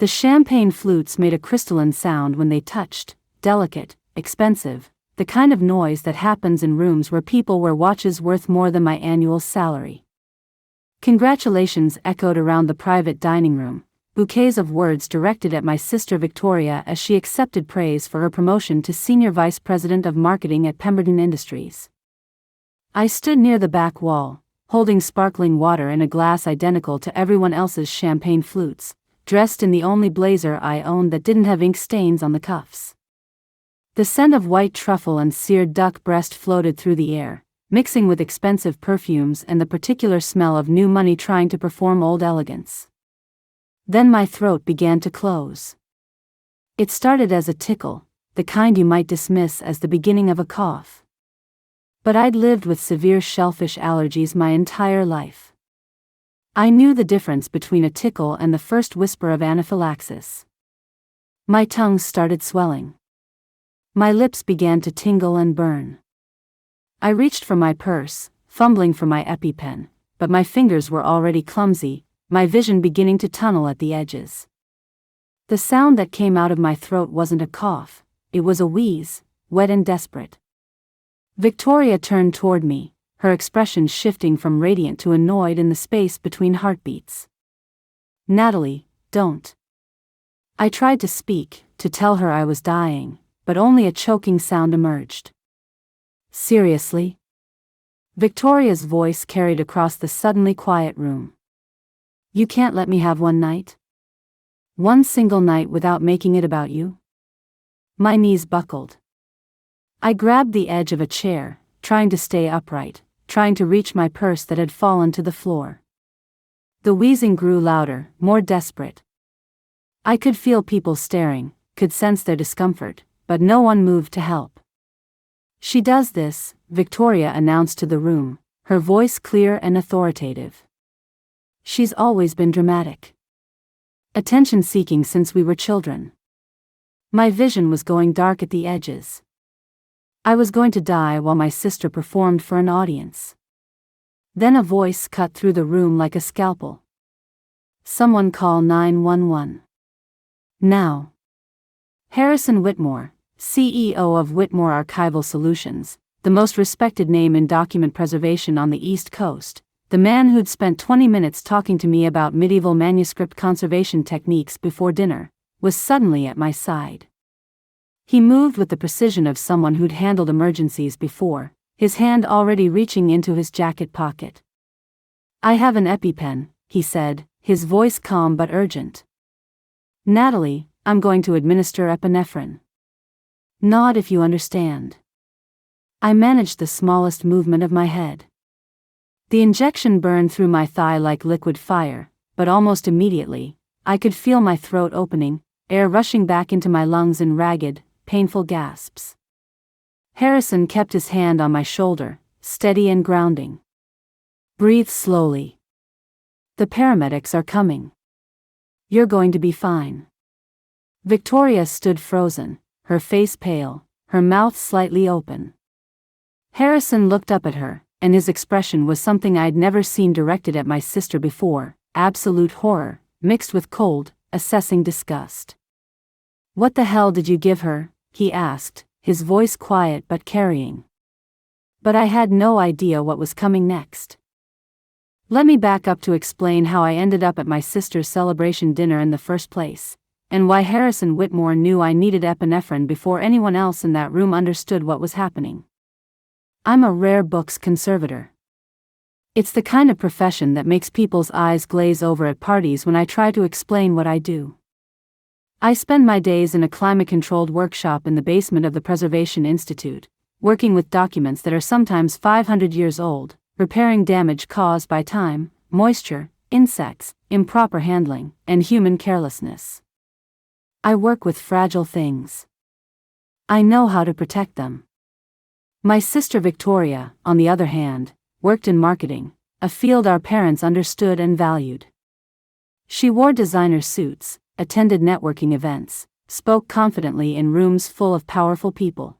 The champagne flutes made a crystalline sound when they touched, delicate, expensive, the kind of noise that happens in rooms where people wear watches worth more than my annual salary. Congratulations echoed around the private dining room, bouquets of words directed at my sister Victoria as she accepted praise for her promotion to Senior Vice President of Marketing at Pemberton Industries. I stood near the back wall, holding sparkling water in a glass identical to everyone else's champagne flutes, dressed in the only blazer I owned that didn't have ink stains on the cuffs. The scent of white truffle and seared duck breast floated through the air, mixing with expensive perfumes and the particular smell of new money trying to perform old elegance. Then my throat began to close. It started as a tickle, the kind you might dismiss as the beginning of a cough. But I'd lived with severe shellfish allergies my entire life. I knew the difference between a tickle and the first whisper of anaphylaxis. My tongue started swelling. My lips began to tingle and burn. I reached for my purse, fumbling for my EpiPen, but my fingers were already clumsy, my vision beginning to tunnel at the edges. The sound that came out of my throat wasn't a cough, it was a wheeze, wet and desperate. Victoria turned toward me, her expression shifting from radiant to annoyed in the space between heartbeats. "Natalie, don't." I tried to speak, to tell her I was dying, but only a choking sound emerged. "Seriously?" Victoria's voice carried across the suddenly quiet room. "You can't let me have one night? One single night without making it about you?" My knees buckled. I grabbed the edge of a chair, trying to stay upright, trying to reach my purse that had fallen to the floor. The wheezing grew louder, more desperate. I could feel people staring, could sense their discomfort, but no one moved to help. "She does this," Victoria announced to the room, her voice clear and authoritative. "She's always been dramatic. Attention-seeking since we were children." My vision was going dark at the edges. I was going to die while my sister performed for an audience. Then a voice cut through the room like a scalpel. "Someone call 911. Now." Harrison Whitmore, CEO of Whitmore Archival Solutions, the most respected name in document preservation on the East Coast, the man who'd spent 20 minutes talking to me about medieval manuscript conservation techniques before dinner, was suddenly at my side. He moved with the precision of someone who'd handled emergencies before, his hand already reaching into his jacket pocket. "I have an EpiPen," he said, his voice calm but urgent. "Natalie, I'm going to administer epinephrine. Nod if you understand." I managed the smallest movement of my head. The injection burned through my thigh like liquid fire, but almost immediately, I could feel my throat opening, air rushing back into my lungs in ragged, painful gasps. Harrison kept his hand on my shoulder, steady and grounding. "Breathe slowly. The paramedics are coming. You're going to be fine." Victoria stood frozen, her face pale, her mouth slightly open. Harrison looked up at her, and his expression was something I'd never seen directed at my sister before, absolute horror, mixed with cold, assessing disgust. "What the hell did you give her?" he asked, his voice quiet but carrying. But I had no idea what was coming next. Let me back up to explain how I ended up at my sister's celebration dinner in the first place, and why Harrison Whitmore knew I needed epinephrine before anyone else in that room understood what was happening. I'm a rare books conservator. It's the kind of profession that makes people's eyes glaze over at parties when I try to explain what I do. I spend my days in a climate-controlled workshop in the basement of the Preservation Institute, working with documents that are sometimes 500 years old, repairing damage caused by time, moisture, insects, improper handling, and human carelessness. I work with fragile things. I know how to protect them. My sister Victoria, on the other hand, worked in marketing, a field our parents understood and valued. She wore designer suits, attended networking events, spoke confidently in rooms full of powerful people.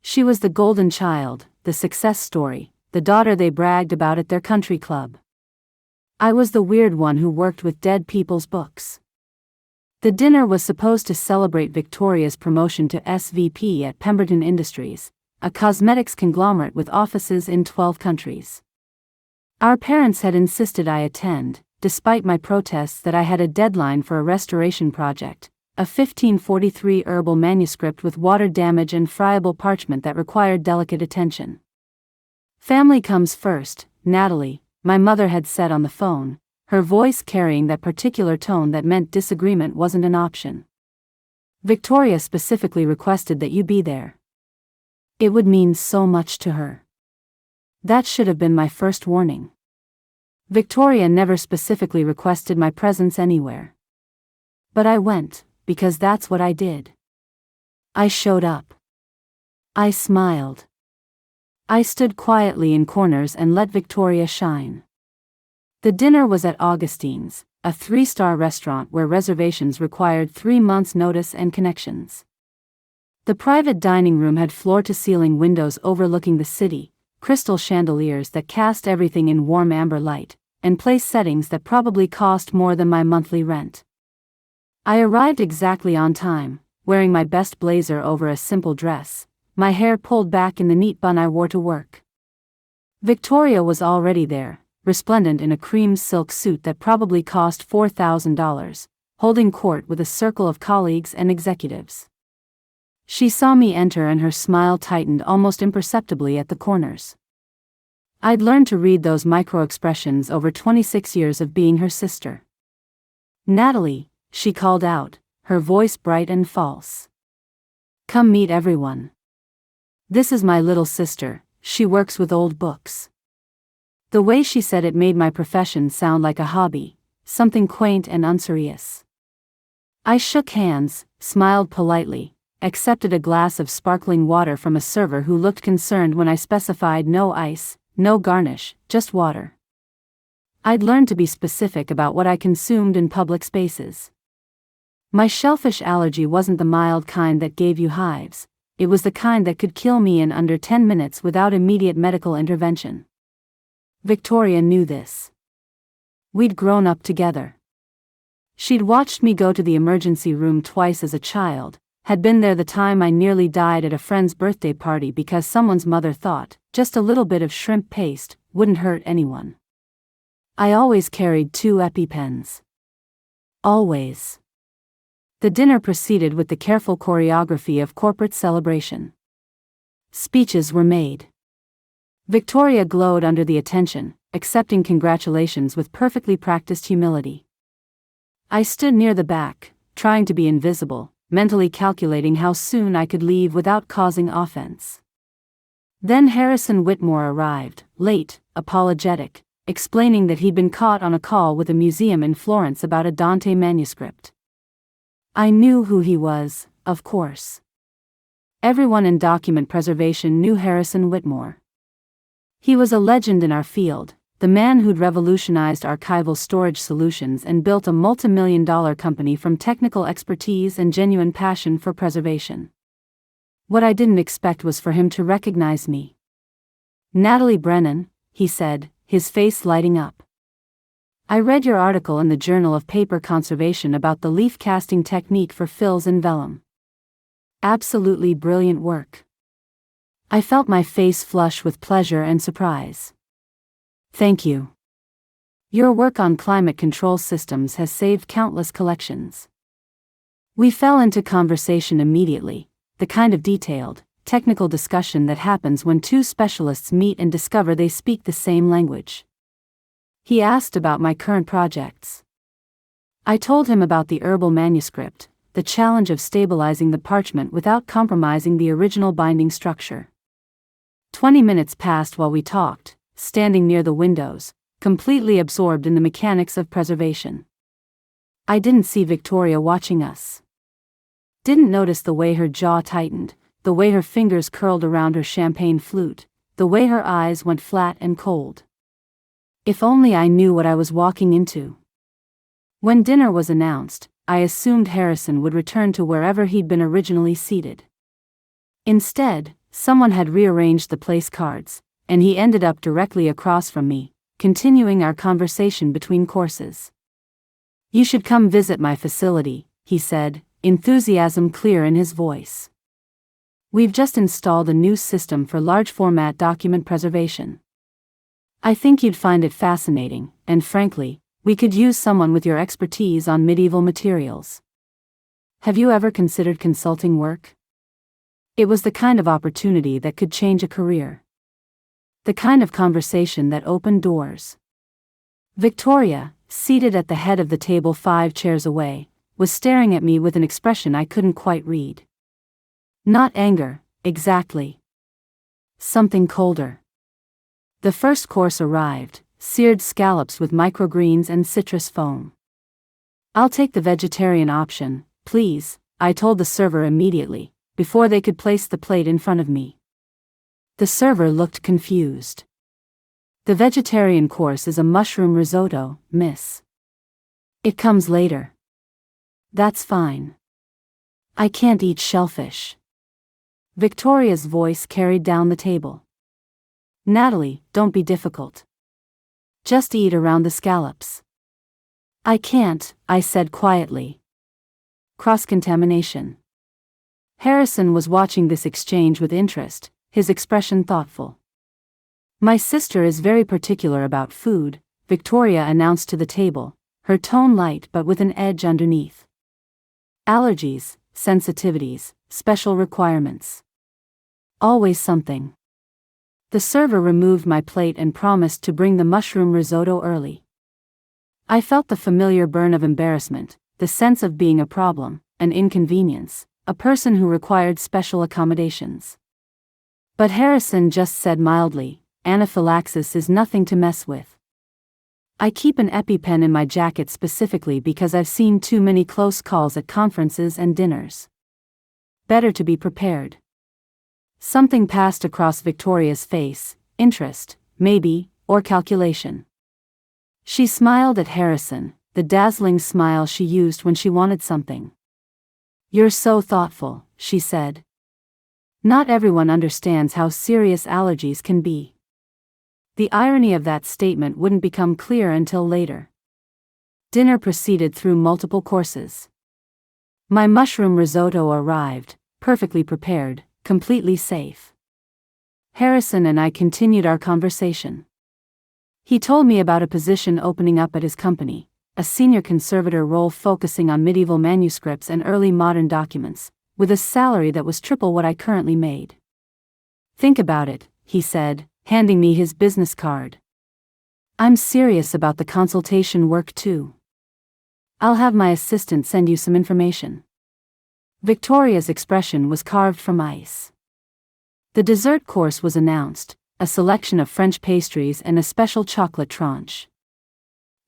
She was the golden child, the success story, the daughter they bragged about at their country club. I was the weird one who worked with dead people's books. The dinner was supposed to celebrate Victoria's promotion to SVP at Pemberton Industries, a cosmetics conglomerate with offices in 12 countries. Our parents had insisted I attend, despite my protests that I had a deadline for a restoration project, a 1543 herbal manuscript with water damage and friable parchment that required delicate attention. "Family comes first, Natalie," my mother had said on the phone, her voice carrying that particular tone that meant disagreement wasn't an option. "Victoria specifically requested that you be there." It would mean so much to her. That should have been my first warning. Victoria never specifically requested my presence anywhere. But I went, because that's what I did. I showed up. I smiled. I stood quietly in corners and let Victoria shine. The dinner was at Augustine's, a 3-star restaurant where reservations required 3 months' notice and connections. The private dining room had floor-to-ceiling windows overlooking the city, crystal chandeliers that cast everything in warm amber light, and place settings that probably cost more than my monthly rent. I arrived exactly on time, wearing my best blazer over a simple dress, my hair pulled back in the neat bun I wore to work. Victoria was already there, resplendent in a cream silk suit that probably cost $4,000, holding court with a circle of colleagues and executives. She saw me enter and her smile tightened almost imperceptibly at the corners. I'd learned to read those micro-expressions over 26 years of being her sister. "Natalie," she called out, her voice bright and false. "Come meet everyone. This is my little sister, she works with old books." The way she said it made my profession sound like a hobby, something quaint and unserious. I shook hands, smiled politely, accepted a glass of sparkling water from a server who looked concerned when I specified no ice, no garnish, just water. I'd learned to be specific about what I consumed in public spaces. My shellfish allergy wasn't the mild kind that gave you hives, it was the kind that could kill me in under 10 minutes without immediate medical intervention. Victoria knew this. We'd grown up together. She'd watched me go to the emergency room twice as a child, had been there the time I nearly died at a friend's birthday party because someone's mother thought just a little bit of shrimp paste wouldn't hurt anyone. I always carried 2 EpiPens. Always. The dinner proceeded with the careful choreography of corporate celebration. Speeches were made. Victoria glowed under the attention, accepting congratulations with perfectly practiced humility. I stood near the back, trying to be invisible, mentally calculating how soon I could leave without causing offense. Then Harrison Whitmore arrived, late, apologetic, explaining that he'd been caught on a call with a museum in Florence about a Dante manuscript. I knew who he was, of course. Everyone in document preservation knew Harrison Whitmore. He was a legend in our field, the man who'd revolutionized archival storage solutions and built a multi-million-dollar company from technical expertise and genuine passion for preservation. What I didn't expect was for him to recognize me. "Natalie Brennan," he said, his face lighting up. "I read your article in the Journal of Paper Conservation about the leaf casting technique for fills in vellum. Absolutely brilliant work." I felt my face flush with pleasure and surprise. "Thank you. Your work on climate control systems has saved countless collections." We fell into conversation immediately, the kind of detailed, technical discussion that happens when 2 specialists meet and discover they speak the same language. He asked about my current projects. I told him about the herbal manuscript, the challenge of stabilizing the parchment without compromising the original binding structure. 20 minutes passed while we talked, standing near the windows, completely absorbed in the mechanics of preservation. I didn't see Victoria watching us. Didn't notice the way her jaw tightened, the way her fingers curled around her champagne flute, the way her eyes went flat and cold. If only I knew what I was walking into. When dinner was announced, I assumed Harrison would return to wherever he'd been originally seated. Instead, someone had rearranged the place cards, and he ended up directly across from me, continuing our conversation between courses. "You should come visit my facility," he said, enthusiasm clear in his voice. We've just installed a new system for large format document preservation. I think you'd find it fascinating, and frankly, we could use someone with your expertise on medieval materials. Have you ever considered consulting work? It was the kind of opportunity that could change a career. The kind of conversation that opened doors. Victoria, seated at the head of the table 5 chairs away, was staring at me with an expression I couldn't quite read. Not anger, exactly. Something colder. The first course arrived, seared scallops with microgreens and citrus foam. I'll take the vegetarian option, please, I told the server immediately, before they could place the plate in front of me. The server looked confused. The vegetarian course is a mushroom risotto, miss. It comes later. That's fine. I can't eat shellfish. Victoria's voice carried down the table. Natalie, don't be difficult. Just eat around the scallops. I can't, I said quietly. Cross-contamination. Harrison was watching this exchange with interest, his expression thoughtful. My sister is very particular about food, Victoria announced to the table, her tone light but with an edge underneath. Allergies, sensitivities, special requirements. Always something. The server removed my plate and promised to bring the mushroom risotto early. I felt the familiar burn of embarrassment, the sense of being a problem, an inconvenience, a person who required special accommodations. But Harrison just said mildly, anaphylaxis is nothing to mess with. I keep an EpiPen in my jacket specifically because I've seen too many close calls at conferences and dinners. Better to be prepared. Something passed across Victoria's face, interest, maybe, or calculation. She smiled at Harrison, the dazzling smile she used when she wanted something. You're so thoughtful, she said. Not everyone understands how serious allergies can be. The irony of that statement wouldn't become clear until later. Dinner proceeded through multiple courses. My mushroom risotto arrived, perfectly prepared, completely safe. Harrison and I continued our conversation. He told me about a position opening up at his company, a senior conservator role focusing on medieval manuscripts and early modern documents, with a salary that was triple what I currently made. Think about it, he said, handing me his business card. I'm serious about the consultation work too. I'll have my assistant send you some information. Victoria's expression was carved from ice. The dessert course was announced, a selection of French pastries and a special chocolate tranche.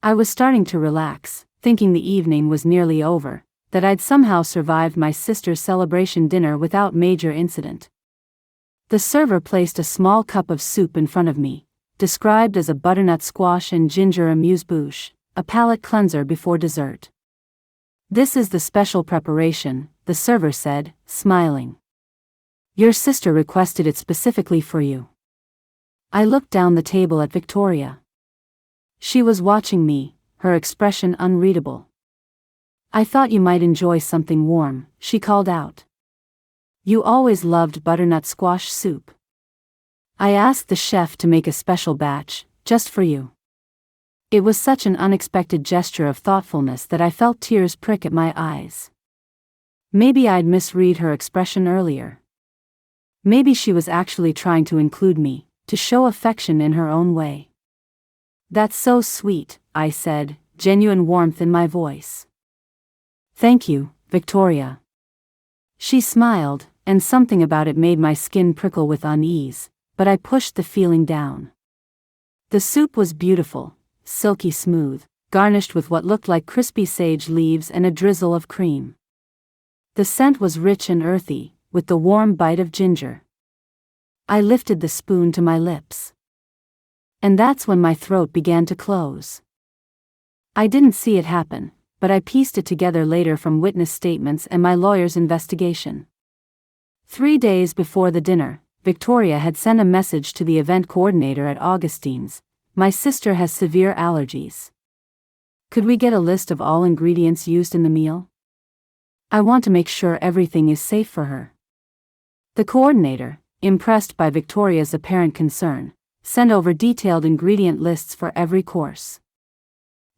I was starting to relax, thinking the evening was nearly over, that I'd somehow survived my sister's celebration dinner without major incident. The server placed a small cup of soup in front of me, described as a butternut squash and ginger amuse-bouche, a palate cleanser before dessert. This is the special preparation, the server said, smiling. Your sister requested it specifically for you. I looked down the table at Victoria. She was watching me, her expression unreadable. I thought you might enjoy something warm, she called out. You always loved butternut squash soup. I asked the chef to make a special batch, just for you. It was such an unexpected gesture of thoughtfulness that I felt tears prick at my eyes. Maybe I'd misread her expression earlier. Maybe she was actually trying to include me, to show affection in her own way. That's so sweet, I said, genuine warmth in my voice. Thank you, Victoria. She smiled, and something about it made my skin prickle with unease, but I pushed the feeling down. The soup was beautiful, silky smooth, garnished with what looked like crispy sage leaves and a drizzle of cream. The scent was rich and earthy, with the warm bite of ginger. I lifted the spoon to my lips. And that's when my throat began to close. I didn't see it happen, but I pieced it together later from witness statements and my lawyer's investigation. 3 days before the dinner, Victoria had sent a message to the event coordinator at Augustine's. My sister has severe allergies. Could we get a list of all ingredients used in the meal? I want to make sure everything is safe for her. The coordinator, impressed by Victoria's apparent concern, sent over detailed ingredient lists for every course.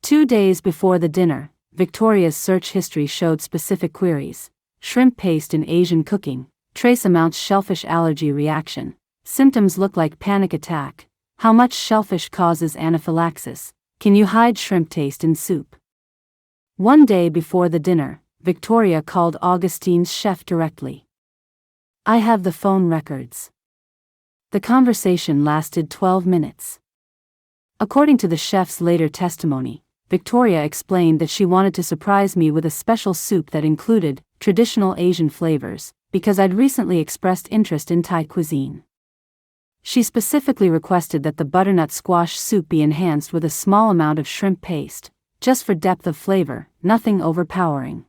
2 days before the dinner, Victoria's search history showed specific queries: shrimp paste in Asian cooking, trace amounts shellfish allergy reaction, symptoms look like panic attack, how much shellfish causes anaphylaxis, can you hide shrimp taste in soup? 1 day before the dinner, Victoria called Augustine's chef directly. I have the phone records. The conversation lasted 12 minutes. According to the chef's later testimony, Victoria explained that she wanted to surprise me with a special soup that included traditional Asian flavors, because I'd recently expressed interest in Thai cuisine. She specifically requested that the butternut squash soup be enhanced with a small amount of shrimp paste, just for depth of flavor, nothing overpowering.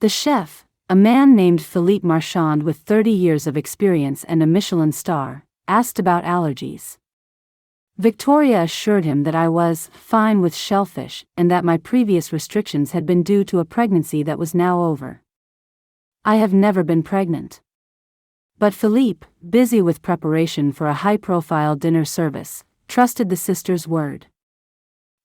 The chef, a man named Philippe Marchand with 30 years of experience and a Michelin star, asked about allergies. Victoria assured him that I was fine with shellfish and that my previous restrictions had been due to a pregnancy that was now over. I have never been pregnant. But Philippe, busy with preparation for a high-profile dinner service, trusted the sister's word.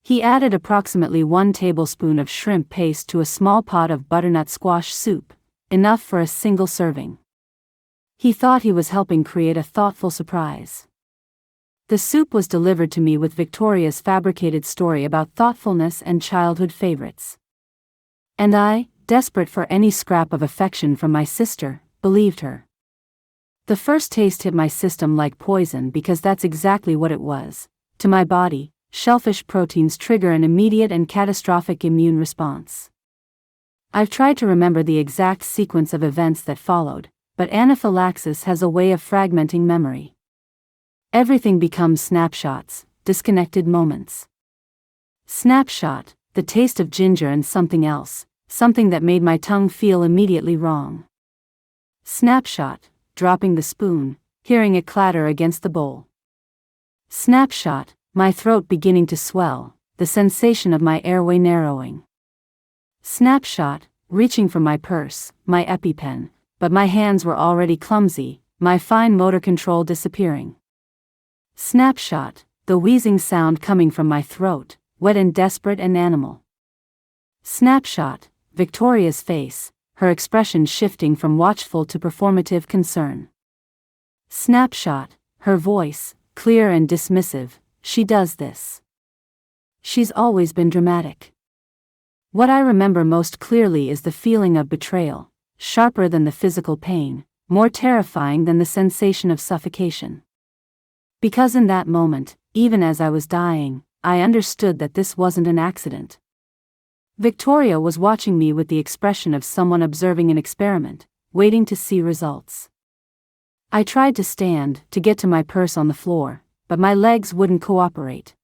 He added approximately 1 tablespoon of shrimp paste to a small pot of butternut squash soup, enough for a single serving. He thought he was helping create a thoughtful surprise. The soup was delivered to me with Victoria's fabricated story about thoughtfulness and childhood favorites. And I, desperate for any scrap of affection from my sister, believed her. The first taste hit my system like poison because that's exactly what it was. To my body, shellfish proteins trigger an immediate and catastrophic immune response. I've tried to remember the exact sequence of events that followed, but anaphylaxis has a way of fragmenting memory. Everything becomes snapshots, disconnected moments. Snapshot: the taste of ginger and something else, something that made my tongue feel immediately wrong. Snapshot: dropping the spoon, hearing it clatter against the bowl. Snapshot: my throat beginning to swell, the sensation of my airway narrowing. Snapshot: reaching for my purse, my EpiPen, but my hands were already clumsy, my fine motor control disappearing. Snapshot: the wheezing sound coming from my throat, wet and desperate and animal. Snapshot: Victoria's face, her expression shifting from watchful to performative concern. Snapshot: her voice, clear and dismissive, she does this. She's always been dramatic. What I remember most clearly is the feeling of betrayal, sharper than the physical pain, more terrifying than the sensation of suffocation. Because in that moment, even as I was dying, I understood that this wasn't an accident. Victoria was watching me with the expression of someone observing an experiment, waiting to see results. I tried to stand, to get to my purse on the floor, but my legs wouldn't cooperate.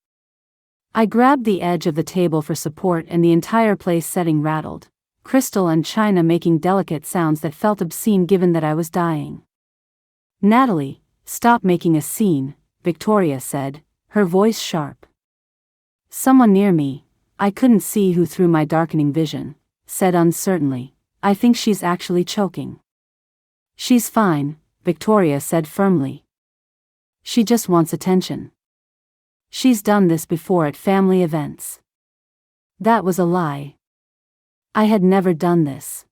I grabbed the edge of the table for support and the entire place setting rattled, crystal and china making delicate sounds that felt obscene given that I was dying. "Natalie, stop making a scene," Victoria said, her voice sharp. Someone near me, I couldn't see who through my darkening vision, said uncertainly, "I think she's actually choking." "She's fine," Victoria said firmly. "She just wants attention. She's done this before at family events." That was a lie. I had never done this.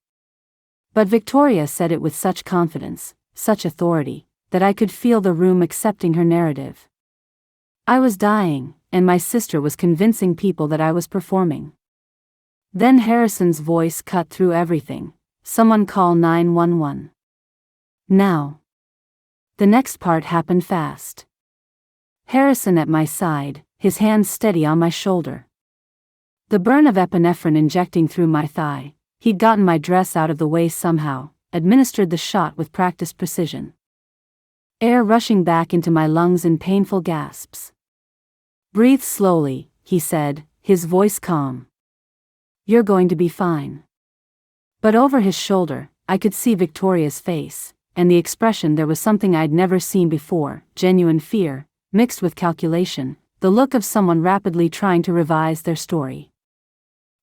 But Victoria said it with such confidence, such authority, that I could feel the room accepting her narrative. I was dying, and my sister was convincing people that I was performing. Then Harrison's voice cut through everything. "Someone call 911. Now." The next part happened fast. Harrison at my side, his hand steady on my shoulder. The burn of epinephrine injecting through my thigh, he'd gotten my dress out of the way somehow, administered the shot with practiced precision. Air rushing back into my lungs in painful gasps. "Breathe slowly," he said, his voice calm. "You're going to be fine." But over his shoulder, I could see Victoria's face, and the expression there was something I'd never seen before, genuine fear, mixed with calculation, the look of someone rapidly trying to revise their story.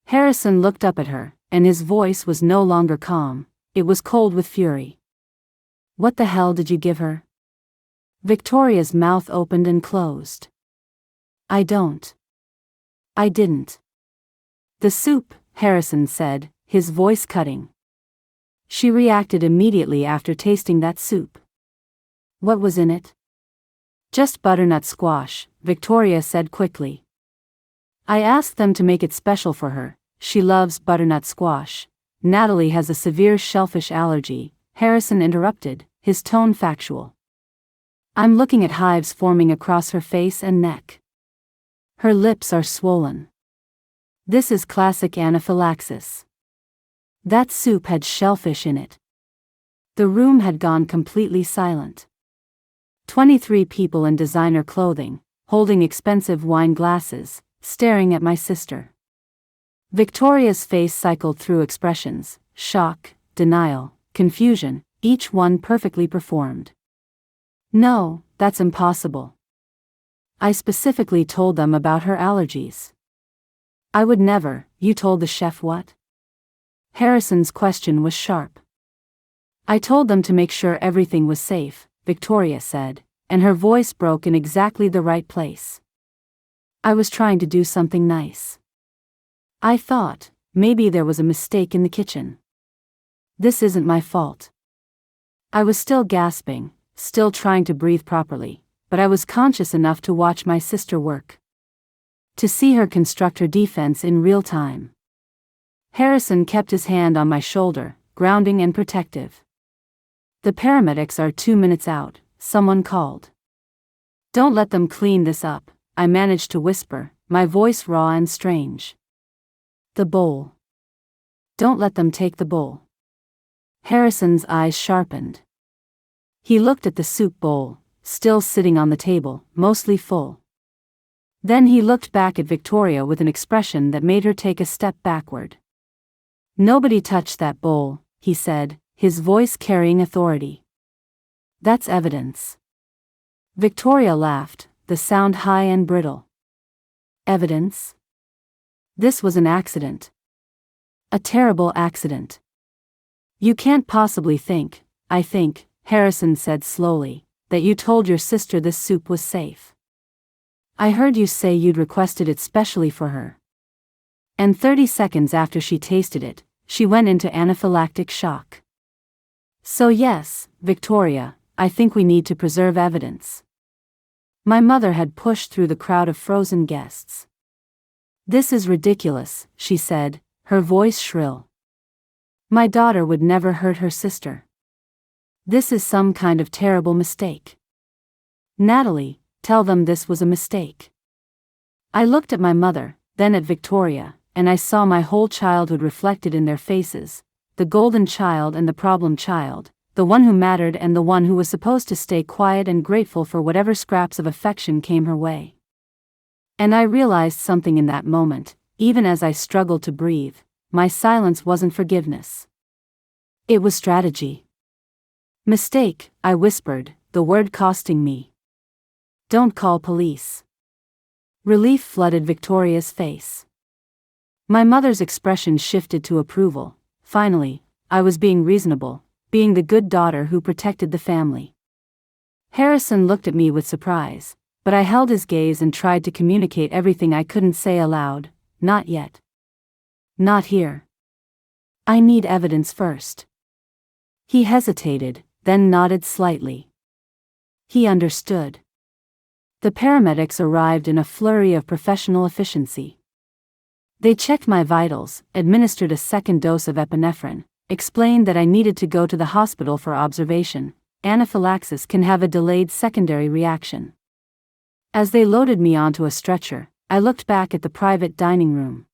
Harrison looked up at her, and his voice was no longer calm, it was cold with fury. "What the hell did you give her?" Victoria's mouth opened and closed. I didn't. "The soup," Harrison said, his voice cutting. "She reacted immediately after tasting that soup." "What was in it?" "Just butternut squash," Victoria said quickly. "I asked them to make it special for her. She loves butternut squash. Natalie has a severe shellfish allergy," Harrison interrupted, his tone factual. "I'm looking at hives forming across her face and neck. Her lips are swollen. This is classic anaphylaxis." That soup had shellfish in it. The room had gone completely silent. 23 people in designer clothing, holding expensive wine glasses, staring at my sister. Victoria's face cycled through expressions: shock, denial, confusion, each one perfectly performed. "No, that's impossible. I specifically told them about her allergies." "I would never." "You told the chef what?" Harrison's question was sharp. "I told them to make sure everything was safe," Victoria said, and her voice broke in exactly the right place. "I was trying to do something nice. I thought, maybe there was a mistake in the kitchen. This isn't my fault." I was still gasping, still trying to breathe properly, but I was conscious enough to watch my sister work. To see her construct her defense in real time. Harrison kept his hand on my shoulder, grounding and protective. "The paramedics are 2 minutes out," someone called. "Don't let them clean this up," I managed to whisper, my voice raw and strange. "The bowl. Don't let them take the bowl." Harrison's eyes sharpened. He looked at the soup bowl, still sitting on the table, mostly full. Then he looked back at Victoria with an expression that made her take a step backward. "Nobody touched that bowl," he said, his voice carrying authority. "That's evidence." Victoria laughed, the sound high and brittle. "Evidence? This was an accident. A terrible accident. You can't possibly think, I think," Harrison said slowly, "that you told your sister this soup was safe. I heard you say you'd requested it specially for her. And 30 seconds after she tasted it, she went into anaphylactic shock. So yes, Victoria, I think we need to preserve evidence." My mother had pushed through the crowd of frozen guests. "This is ridiculous," she said, her voice shrill. "My daughter would never hurt her sister. This is some kind of terrible mistake. Natalie, tell them this was a mistake." I looked at my mother, then at Victoria, and I saw my whole childhood reflected in their faces, the golden child and the problem child, the one who mattered and the one who was supposed to stay quiet and grateful for whatever scraps of affection came her way. And I realized something in that moment, even as I struggled to breathe: my silence wasn't forgiveness. It was strategy. "Mistake," I whispered, the word costing me. "Don't call police." Relief flooded Victoria's face. My mother's expression shifted to approval. Finally, I was being reasonable, being the good daughter who protected the family. Harrison looked at me with surprise, but I held his gaze and tried to communicate everything I couldn't say aloud. "Not yet. Not here. I need evidence first." He hesitated, then nodded slightly. He understood. The paramedics arrived in a flurry of professional efficiency. They checked my vitals, administered a second dose of epinephrine, explained that I needed to go to the hospital for observation. Anaphylaxis can have a delayed secondary reaction. As they loaded me onto a stretcher, I looked back at the private dining room.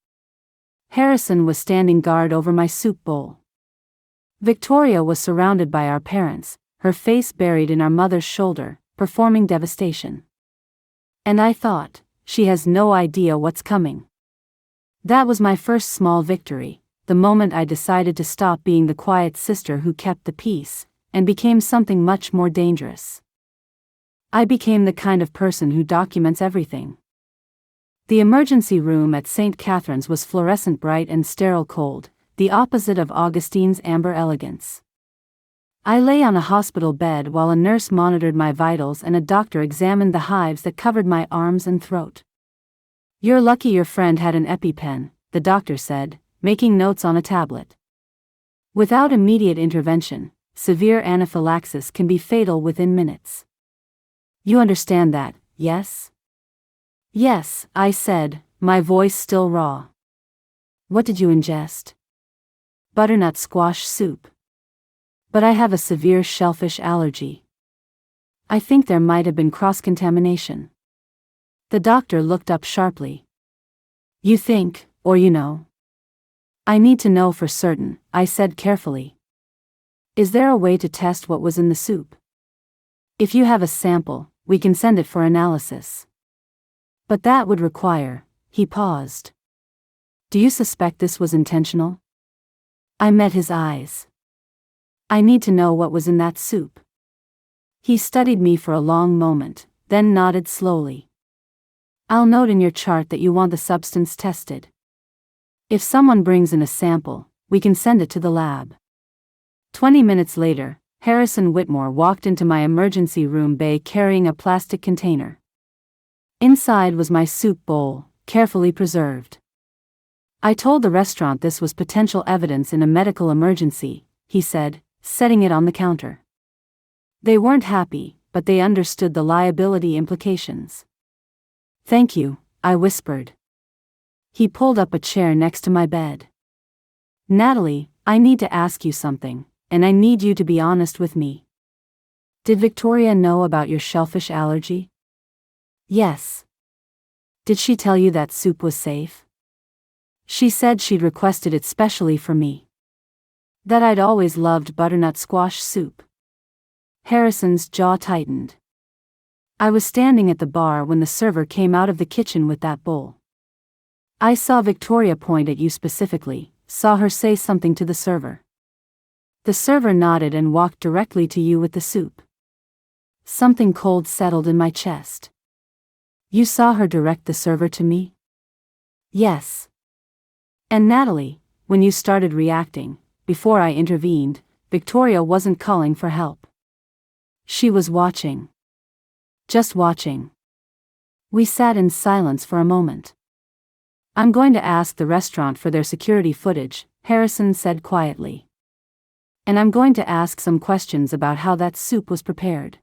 Harrison was standing guard over my soup bowl. Victoria was surrounded by our parents, her face buried in our mother's shoulder, performing devastation. And I thought, she has no idea what's coming. That was my first small victory, the moment I decided to stop being the quiet sister who kept the peace, and became something much more dangerous. I became the kind of person who documents everything. The emergency room at St. Catherine's was fluorescent bright and sterile cold, the opposite of Augustine's amber elegance. I lay on a hospital bed while a nurse monitored my vitals and a doctor examined the hives that covered my arms and throat. "You're lucky your friend had an EpiPen," the doctor said, making notes on a tablet. "Without immediate intervention, severe anaphylaxis can be fatal within minutes. You understand that, yes?" "Yes," I said, my voice still raw. "What did you ingest?" "Butternut squash soup. But I have a severe shellfish allergy. I think there might have been cross-contamination." The doctor looked up sharply. "You think, or you know?" "I need to know for certain," I said carefully. "Is there a way to test what was in the soup? If you have a sample, we can send it for analysis." "But that would require..." He paused. "Do you suspect this was intentional?" I met his eyes. "I need to know what was in that soup." He studied me for a long moment, then nodded slowly. "I'll note in your chart that you want the substance tested. If someone brings in a sample, we can send it to the lab." 20 minutes later, Harrison Whitmore walked into my emergency room bay carrying a plastic container. Inside was my soup bowl, carefully preserved. "I told the restaurant this was potential evidence in a medical emergency," he said, setting it on the counter. They weren't happy, but they understood the liability implications. "Thank you," I whispered. He pulled up a chair next to my bed. "Natalie, I need to ask you something, and I need you to be honest with me. Did Victoria know about your shellfish allergy?" "Yes." "Did she tell you that soup was safe?" "She said she'd requested it specially for me. That I'd always loved butternut squash soup." Harrison's jaw tightened. I was standing at the bar when the server came out of the kitchen with that bowl. "I saw Victoria point at you specifically, saw her say something to the server." The server nodded and walked directly to you with the soup. Something cold settled in my chest. "You saw her direct the server to me?" "Yes." "And Natalie, when you started reacting, before I intervened, Victoria wasn't calling for help. She was watching. Just watching." We sat in silence for a moment. "I'm going to ask the restaurant for their security footage," Harrison said quietly. "And I'm going to ask some questions about how that soup was prepared.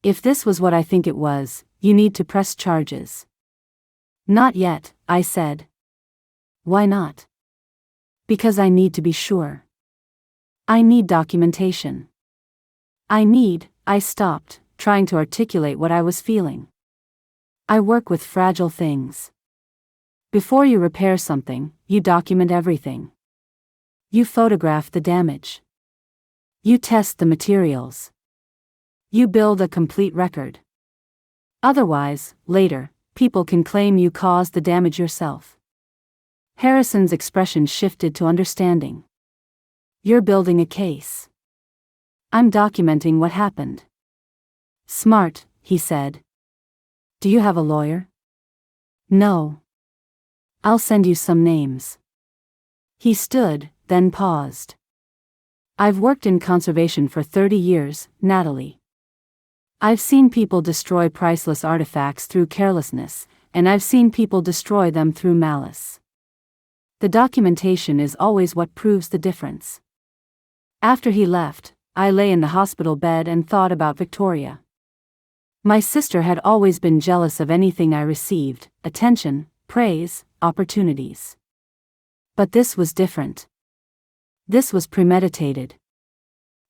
If this was what I think it was, you need to press charges." "Not yet," I said. "Why not?" "Because I need to be sure. I need documentation. I stopped, trying to articulate what I was feeling. "I work with fragile things. Before you repair something, you document everything. You photograph the damage. You test the materials. You build a complete record. Otherwise, later, people can claim you caused the damage yourself." Harrison's expression shifted to understanding. "You're building a case." "I'm documenting what happened." "Smart," he said. "Do you have a lawyer?" "No." "I'll send you some names." He stood, then paused. "I've worked in conservation for 30 years, Natalie. I've seen people destroy priceless artifacts through carelessness, and I've seen people destroy them through malice. The documentation is always what proves the difference." After he left, I lay in the hospital bed and thought about Victoria. My sister had always been jealous of anything I received: attention, praise, opportunities. But this was different. This was premeditated.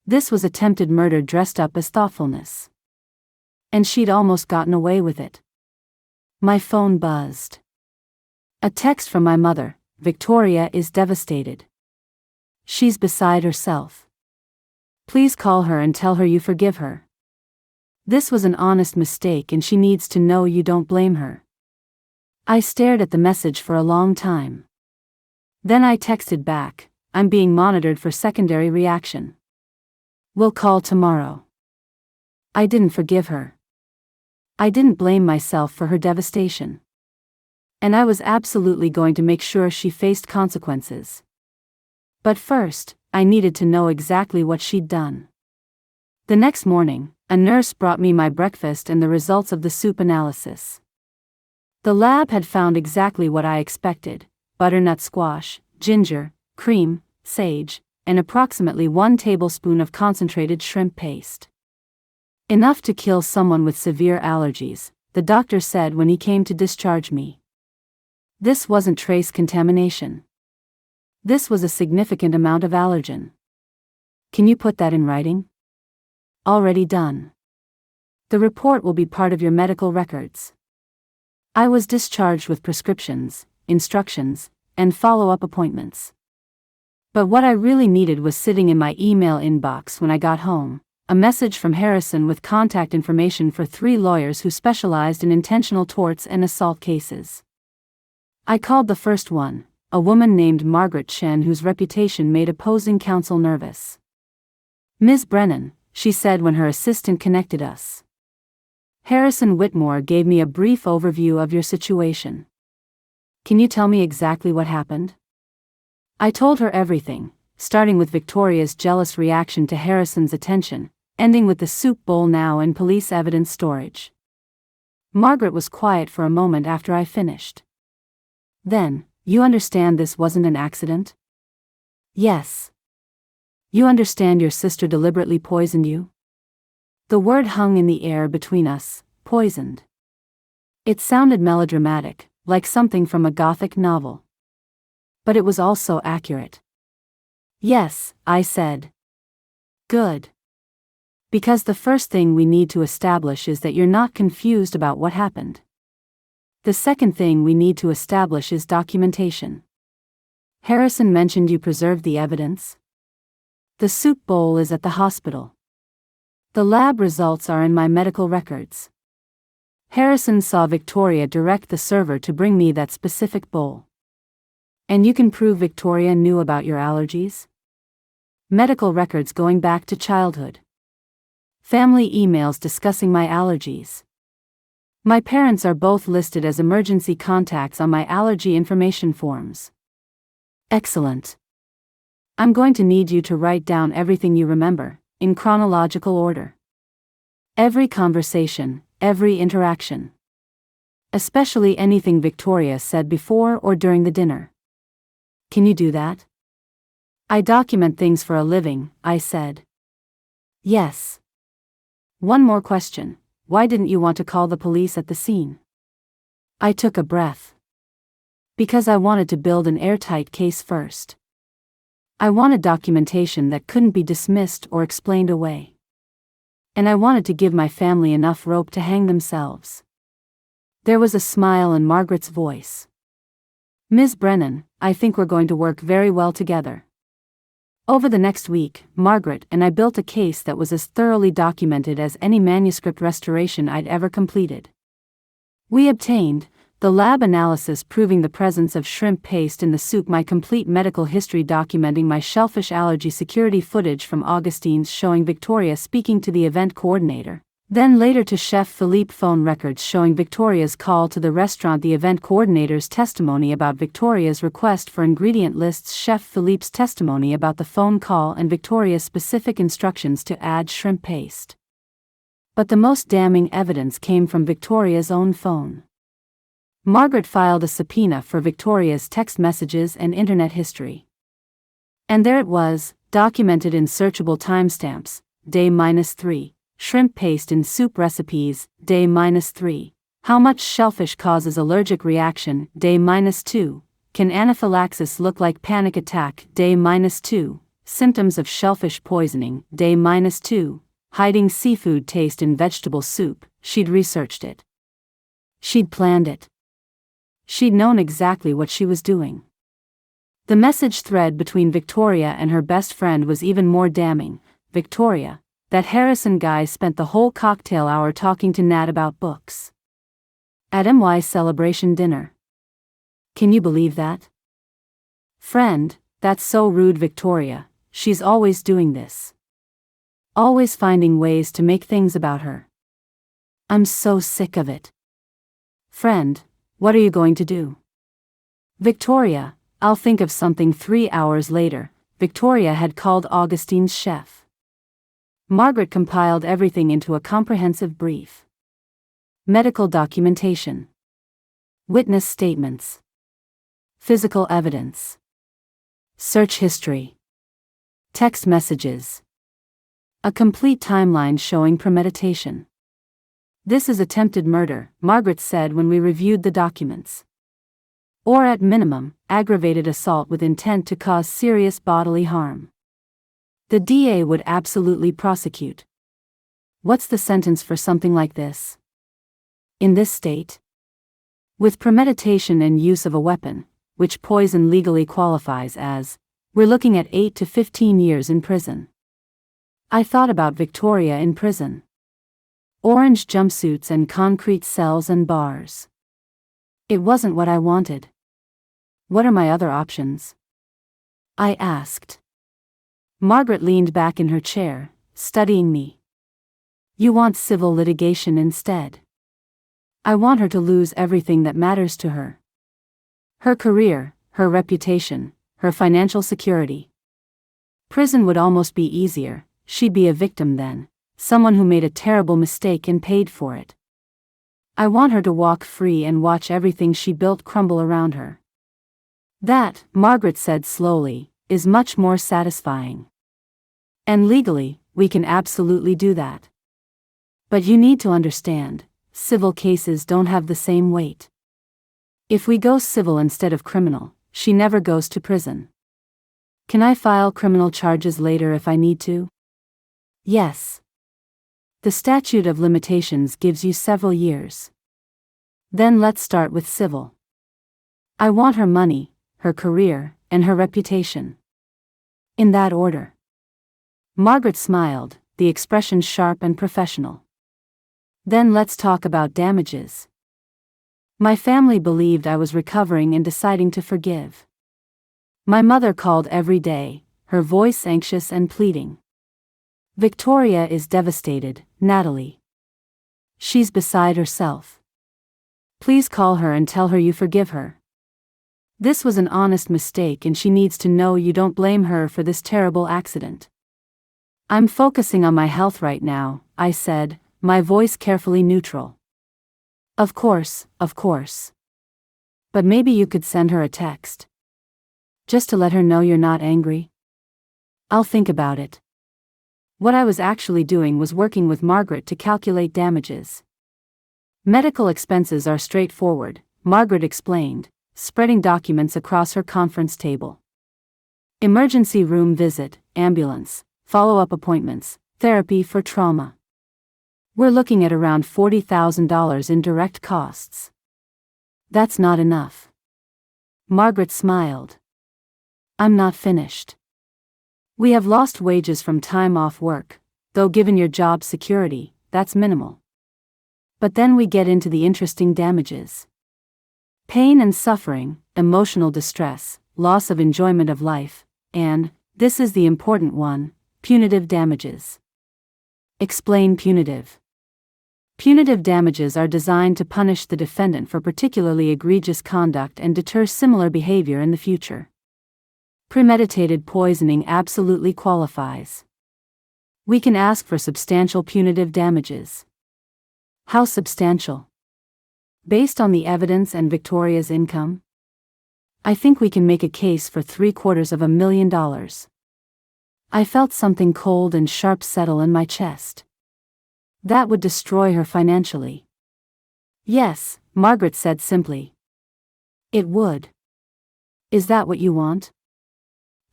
This was attempted murder dressed up as thoughtfulness. And she'd almost gotten away with it. My phone buzzed. A text from my mother: "Victoria is devastated. She's beside herself. Please call her and tell her you forgive her. This was an honest mistake and she needs to know you don't blame her." I stared at the message for a long time. Then I texted back, "I'm being monitored for secondary reaction. We'll call tomorrow." I didn't forgive her. I didn't blame myself for her devastation. And I was absolutely going to make sure she faced consequences. But first, I needed to know exactly what she'd done. The next morning, a nurse brought me my breakfast and the results of the soup analysis. The lab had found exactly what I expected: butternut squash, ginger, cream, sage, and approximately 1 tablespoon of concentrated shrimp paste. Enough to kill someone with severe allergies, the doctor said when he came to discharge me. This wasn't trace contamination. This was a significant amount of allergen. Can you put that in writing? Already done. The report will be part of your medical records. I was discharged with prescriptions, instructions, and follow-up appointments. But what I really needed was sitting in my email inbox when I got home: a message from Harrison with contact information for 3 lawyers who specialized in intentional torts and assault cases. I called the first one, a woman named Margaret Chen, whose reputation made opposing counsel nervous. "Ms. Brennan," she said when her assistant connected us. "Harrison Whitmore gave me a brief overview of your situation. Can you tell me exactly what happened?" I told her everything, starting with Victoria's jealous reaction to Harrison's attention, ending with the soup bowl now in police evidence storage. Margaret was quiet for a moment after I finished. "Then, you understand this wasn't an accident?" "Yes." "You understand your sister deliberately poisoned you?" The word hung in the air between us: poisoned. It sounded melodramatic, like something from a Gothic novel. But it was also accurate. "Yes," I said. "Good. Because the first thing we need to establish is that you're not confused about what happened. The second thing we need to establish is documentation. Harrison mentioned you preserved the evidence?" "The soup bowl is at the hospital. The lab results are in my medical records. Harrison saw Victoria direct the server to bring me that specific bowl." "And you can prove Victoria knew about your allergies?" "Medical records going back to childhood. Family emails discussing my allergies. My parents are both listed as emergency contacts on my allergy information forms." "Excellent. I'm going to need you to write down everything you remember, in chronological order. Every conversation, every interaction. Especially anything Victoria said before or during the dinner. Can you do that?" "I document things for a living," I said. "Yes. One more question: why didn't you want to call the police at the scene?" I took a breath. "Because I wanted to build an airtight case first. I wanted documentation that couldn't be dismissed or explained away. And I wanted to give my family enough rope to hang themselves." There was a smile in Margaret's voice. "Ms. Brennan, I think we're going to work very well together." Over the next week, Margaret and I built a case that was as thoroughly documented as any manuscript restoration I'd ever completed. We obtained the lab analysis proving the presence of shrimp paste in the soup, my complete medical history documenting my shellfish allergy, security footage from Augustine's showing Victoria speaking to the event coordinator, then later to Chef Philippe phone records showing Victoria's call to the restaurant, the event coordinator's testimony about Victoria's request for ingredient lists, Chef Philippe's testimony about the phone call, and Victoria's specific instructions to add shrimp paste. But the most damning evidence came from Victoria's own phone. Margaret filed a subpoena for Victoria's text messages and internet history. And there it was, documented in searchable timestamps: day -3. Shrimp paste in soup recipes, day -3. How much shellfish causes allergic reaction, day -2. Can anaphylaxis look like panic attack, day -2. Symptoms of shellfish poisoning, day -2. Hiding seafood taste in vegetable soup. She'd researched it. She'd planned it. She'd known exactly what she was doing. The message thread between Victoria and her best friend was even more damning. Victoria: "That Harrison guy spent the whole cocktail hour talking to Nat about books. At MY's celebration dinner. Can you believe that? Friend: That's so rude, Victoria. She's always doing this. Always finding ways to make things about her. I'm so sick of it. Friend: What are you going to do?" Victoria: "I'll think of something." 3 hours later, Victoria had called Augustine's chef. Margaret compiled everything into a comprehensive brief. Medical documentation. Witness statements. Physical evidence. Search history. Text messages. A complete timeline showing premeditation. This is attempted murder, Margaret said when we reviewed the documents. Or at minimum, aggravated assault with intent to cause serious bodily harm. The DA would absolutely prosecute. What's the sentence for something like this? In this state? With premeditation and use of a weapon, which poison legally qualifies as, we're looking at 8 to 15 years in prison. I thought about Victoria in prison. Orange jumpsuits and concrete cells and bars. It wasn't what I wanted. What are my other options? I asked. Margaret leaned back in her chair, studying me. You want civil litigation instead. I want her to lose everything that matters to her. Her career, her reputation, her financial security. Prison would almost be easier, she'd be a victim then, someone who made a terrible mistake and paid for it. I want her to walk free and watch everything she built crumble around her. That, Margaret said slowly, is much more satisfying. And legally, we can absolutely do that. But you need to understand, civil cases don't have the same weight. If we go civil instead of criminal, she never goes to prison. Can I file criminal charges later if I need to? Yes. The statute of limitations gives you several years. Then let's start with civil. I want her money, her career, and her reputation. In that order. Margaret smiled, the expression sharp and professional. Then let's talk about damages. My family believed I was recovering and deciding to forgive. My mother called every day, her voice anxious and pleading. Victoria is devastated, Natalie. She's beside herself. Please call her and tell her you forgive her. This was an honest mistake and she needs to know you don't blame her for this terrible accident. I'm focusing on my health right now, I said, my voice carefully neutral. Of course, of course. But maybe you could send her a text. Just to let her know you're not angry. I'll think about it. What I was actually doing was working with Margaret to calculate damages. Medical expenses are straightforward, Margaret explained, spreading documents across her conference table. Emergency room visit, ambulance, follow-up appointments, therapy for trauma. We're looking at around $40,000 in direct costs. That's not enough. Margaret smiled. I'm not finished. We have lost wages from time off work, though given your job security, that's minimal. But then we get into the interesting damages. Pain and suffering, emotional distress, loss of enjoyment of life, and, this is the important one, punitive damages. Explain punitive. Punitive damages are designed to punish the defendant for particularly egregious conduct and deter similar behavior in the future. Premeditated poisoning absolutely qualifies. We can ask for substantial punitive damages. How substantial? Based on the evidence and Victoria's income? I think we can make a case for $750,000. I felt something cold and sharp settle in my chest. That would destroy her financially. Yes, Margaret said simply. It would. Is that what you want?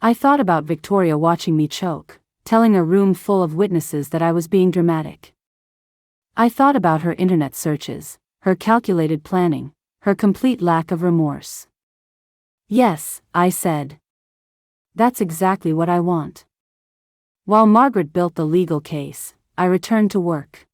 I thought about Victoria watching me choke, telling a room full of witnesses that I was being dramatic. I thought about her internet searches, her calculated planning, her complete lack of remorse. Yes, I said. That's exactly what I want. While Margaret built the legal case, I returned to work.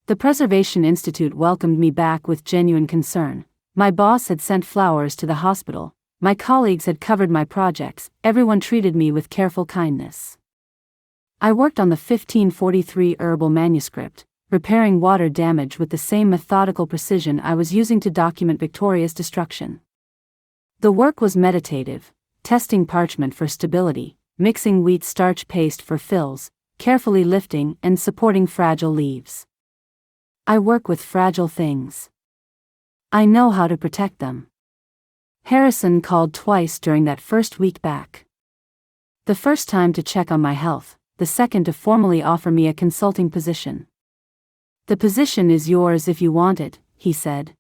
The Preservation Institute welcomed me back with genuine concern. My boss had sent flowers to the hospital, my colleagues had covered my projects, everyone treated me with careful kindness. I worked on the 1543 herbal manuscript, repairing water damage with the same methodical precision I was using to document Victoria's destruction. The work was meditative, testing parchment for stability, mixing wheat starch paste for fills, carefully lifting and supporting fragile leaves. I work with fragile things. I know how to protect them. Harrison called twice during that first week back. The first time to check on my health, the second to formally offer me a consulting position. "The position is yours if you want it," he said.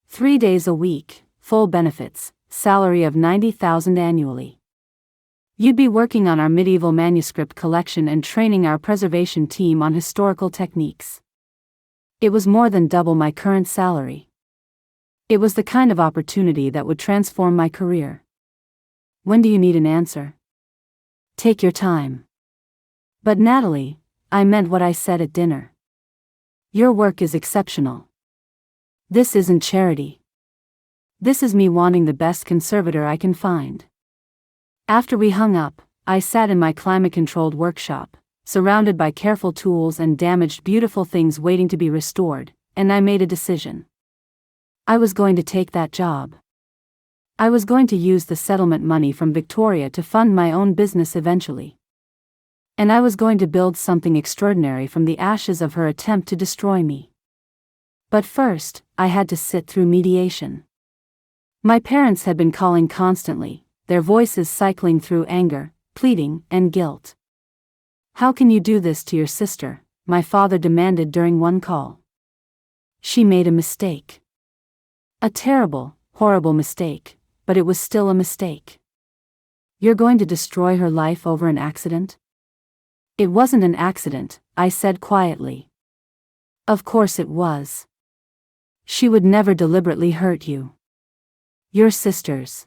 3 days a week, full benefits, salary of $90,000 annually. You'd be working on our medieval manuscript collection and training our preservation team on historical techniques. It was more than double my current salary. It was the kind of opportunity that would transform my career. "When do you need an answer?" "Take your time." "But Natalie, I meant what I said at dinner. Your work is exceptional. This isn't charity. This is me wanting the best conservator I can find." After we hung up, I sat in my climate-controlled workshop, surrounded by careful tools and damaged beautiful things waiting to be restored, and I made a decision. I was going to take that job. I was going to use the settlement money from Victoria to fund my own business eventually. And I was going to build something extraordinary from the ashes of her attempt to destroy me. But first, I had to sit through mediation. My parents had been calling constantly, their voices cycling through anger, pleading, and guilt. "How can you do this to your sister?" my father demanded during one call. "She made a mistake. A terrible, horrible mistake, but it was still a mistake. You're going to destroy her life over an accident?" "It wasn't an accident," I said quietly. "Of course it was. She would never deliberately hurt you. Your sisters."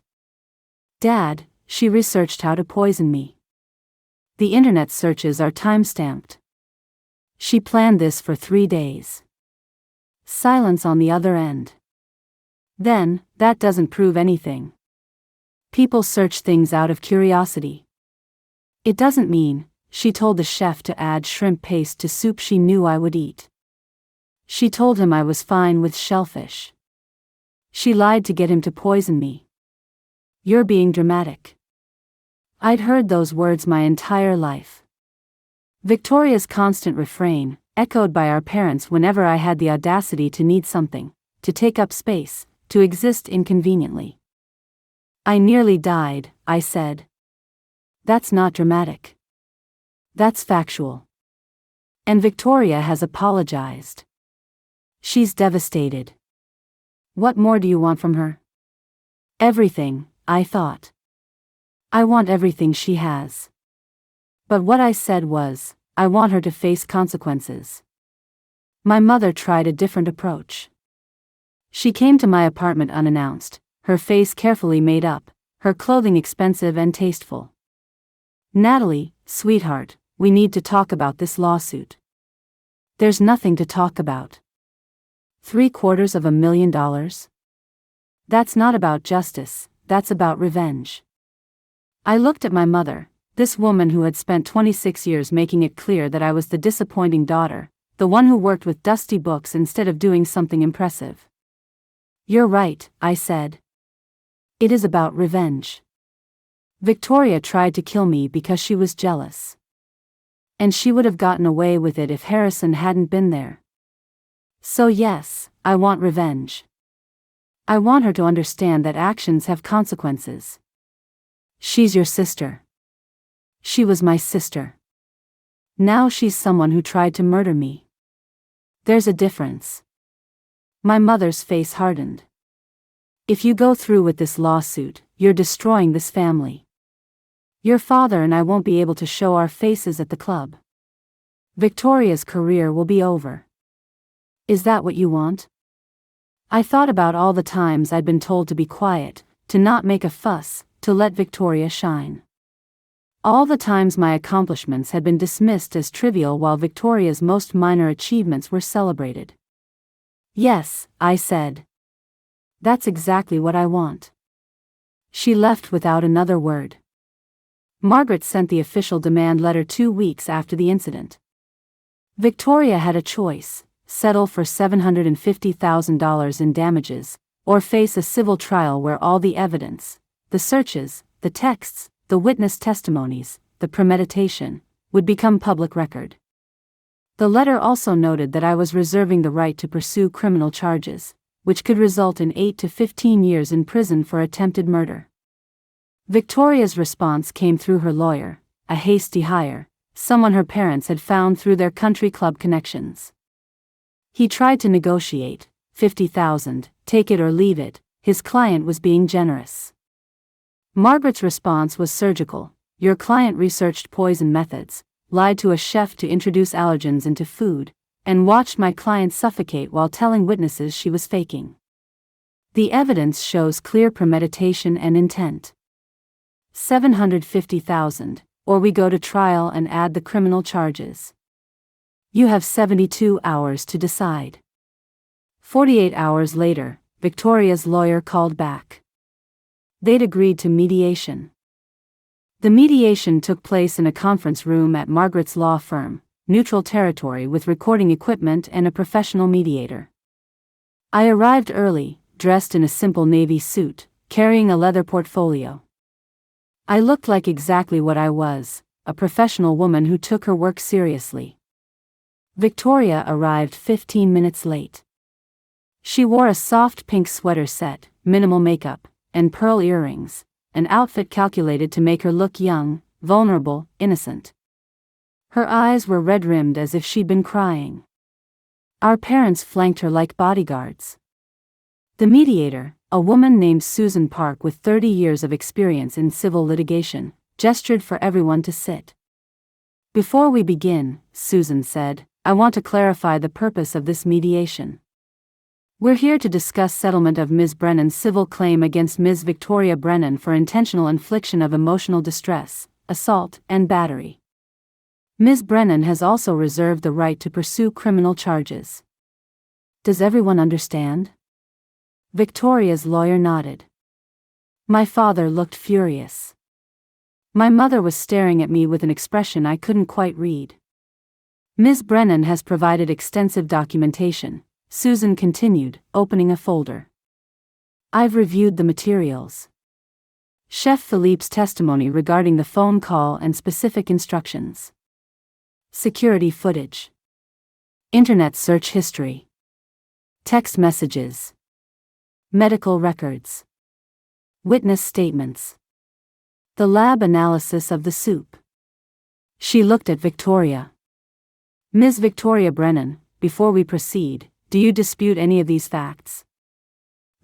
"Dad, she researched how to poison me. The internet searches are time-stamped. She planned this for 3 days." Silence on the other end. "Then, that doesn't prove anything. People search things out of curiosity. It doesn't mean," she told the chef to add shrimp paste to soup she knew I would eat. She told him I was fine with shellfish. She lied to get him to poison me. "You're being dramatic." I'd heard those words my entire life. Victoria's constant refrain, echoed by our parents whenever I had the audacity to need something, to take up space, to exist inconveniently. "I nearly died," I said. "That's not dramatic. That's factual. And Victoria has apologized. She's devastated. What more do you want from her?" "Everything," I thought. "I want everything she has." But what I said was, I want her to face consequences. My mother tried a different approach. She came to my apartment unannounced, her face carefully made up, her clothing expensive and tasteful. "Natalie, sweetheart, we need to talk about this lawsuit." "There's nothing to talk about. $750,000? That's not about justice, that's about revenge." I looked at my mother, this woman who had spent 26 years making it clear that I was the disappointing daughter, the one who worked with dusty books instead of doing something impressive. "You're right," I said. "It is about revenge. Victoria tried to kill me because she was jealous. And she would have gotten away with it if Harrison hadn't been there. So yes, I want revenge. I want her to understand that actions have consequences. She's your sister. She was my sister. Now she's someone who tried to murder me. There's a difference." My mother's face hardened. "If you go through with this lawsuit, you're destroying this family. Your father and I won't be able to show our faces at the club. Victoria's career will be over. Is that what you want?" I thought about all the times I'd been told to be quiet, to not make a fuss, to let Victoria shine. All the times my accomplishments had been dismissed as trivial while Victoria's most minor achievements were celebrated. "Yes," I said. "That's exactly what I want." She left without another word. Margaret sent the official demand letter 2 weeks after the incident. Victoria had a choice: settle for $750,000 in damages, or face a civil trial where all the evidence, the searches, the texts, the witness testimonies, the premeditation, would become public record. The letter also noted that I was reserving the right to pursue criminal charges, which could result in 8 to 15 years in prison for attempted murder. Victoria's response came through her lawyer, a hasty hire, someone her parents had found through their country club connections. He tried to negotiate, $50,000, take it or leave it. His client was being generous. Margaret's response was surgical. Your client researched poison methods, lied to a chef to introduce allergens into food, and watched my client suffocate while telling witnesses she was faking. The evidence shows clear premeditation and intent. $750,000, or we go to trial and add the criminal charges. You have 72 hours to decide. 48 hours later, Victoria's lawyer called back. They'd agreed to mediation. The mediation took place in a conference room at Margaret's law firm, neutral territory with recording equipment and a professional mediator. I arrived early, dressed in a simple navy suit, carrying a leather portfolio. I looked like exactly what I was, a professional woman who took her work seriously. Victoria arrived 15 minutes late. She wore a soft pink sweater set, minimal makeup, and pearl earrings, an outfit calculated to make her look young, vulnerable, innocent. Her eyes were red-rimmed as if she'd been crying. Our parents flanked her like bodyguards. The mediator, a woman named Susan Park with 30 years of experience in civil litigation, gestured for everyone to sit. Before we begin, Susan said, I want to clarify the purpose of this mediation. We're here to discuss settlement of Ms. Brennan's civil claim against Ms. Victoria Brennan for intentional infliction of emotional distress, assault, and battery. Ms. Brennan has also reserved the right to pursue criminal charges. Does everyone understand? Victoria's lawyer nodded. My father looked furious. My mother was staring at me with an expression I couldn't quite read. Ms. Brennan has provided extensive documentation, Susan continued, opening a folder. I've reviewed the materials. Chef Philippe's testimony regarding the phone call and specific instructions. Security footage. Internet search history. Text messages. Medical records. Witness statements. The lab analysis of the soup. She looked at Victoria. Ms. Victoria Brennan, before we proceed, do you dispute any of these facts?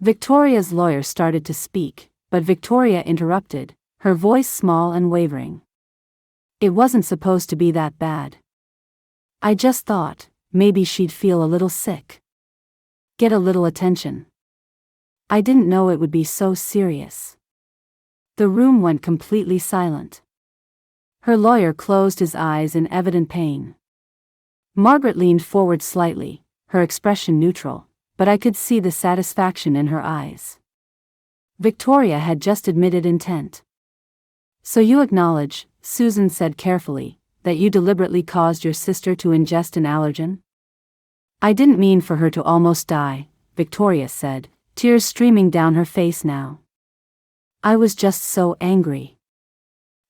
Victoria's lawyer started to speak, but Victoria interrupted, her voice small and wavering. It wasn't supposed to be that bad. I just thought, maybe she'd feel a little sick. Get a little attention. I didn't know it would be so serious. The room went completely silent. Her lawyer closed his eyes in evident pain. Margaret leaned forward slightly, her expression neutral, but I could see the satisfaction in her eyes. Victoria had just admitted intent. So you acknowledge, Susan said carefully, that you deliberately caused your sister to ingest an allergen? I didn't mean for her to almost die, Victoria said, tears streaming down her face now. I was just so angry.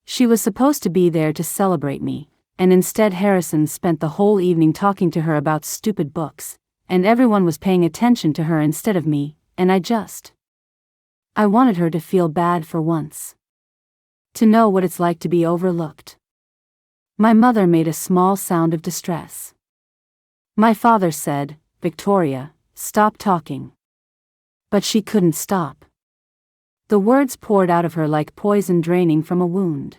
She was supposed to be there to celebrate me, and instead Harrison spent the whole evening talking to her about stupid books, and everyone was paying attention to her instead of me, and I wanted her to feel bad for once. To know what it's like to be overlooked. My mother made a small sound of distress. My father said, Victoria, stop talking. But she couldn't stop. The words poured out of her like poison draining from a wound.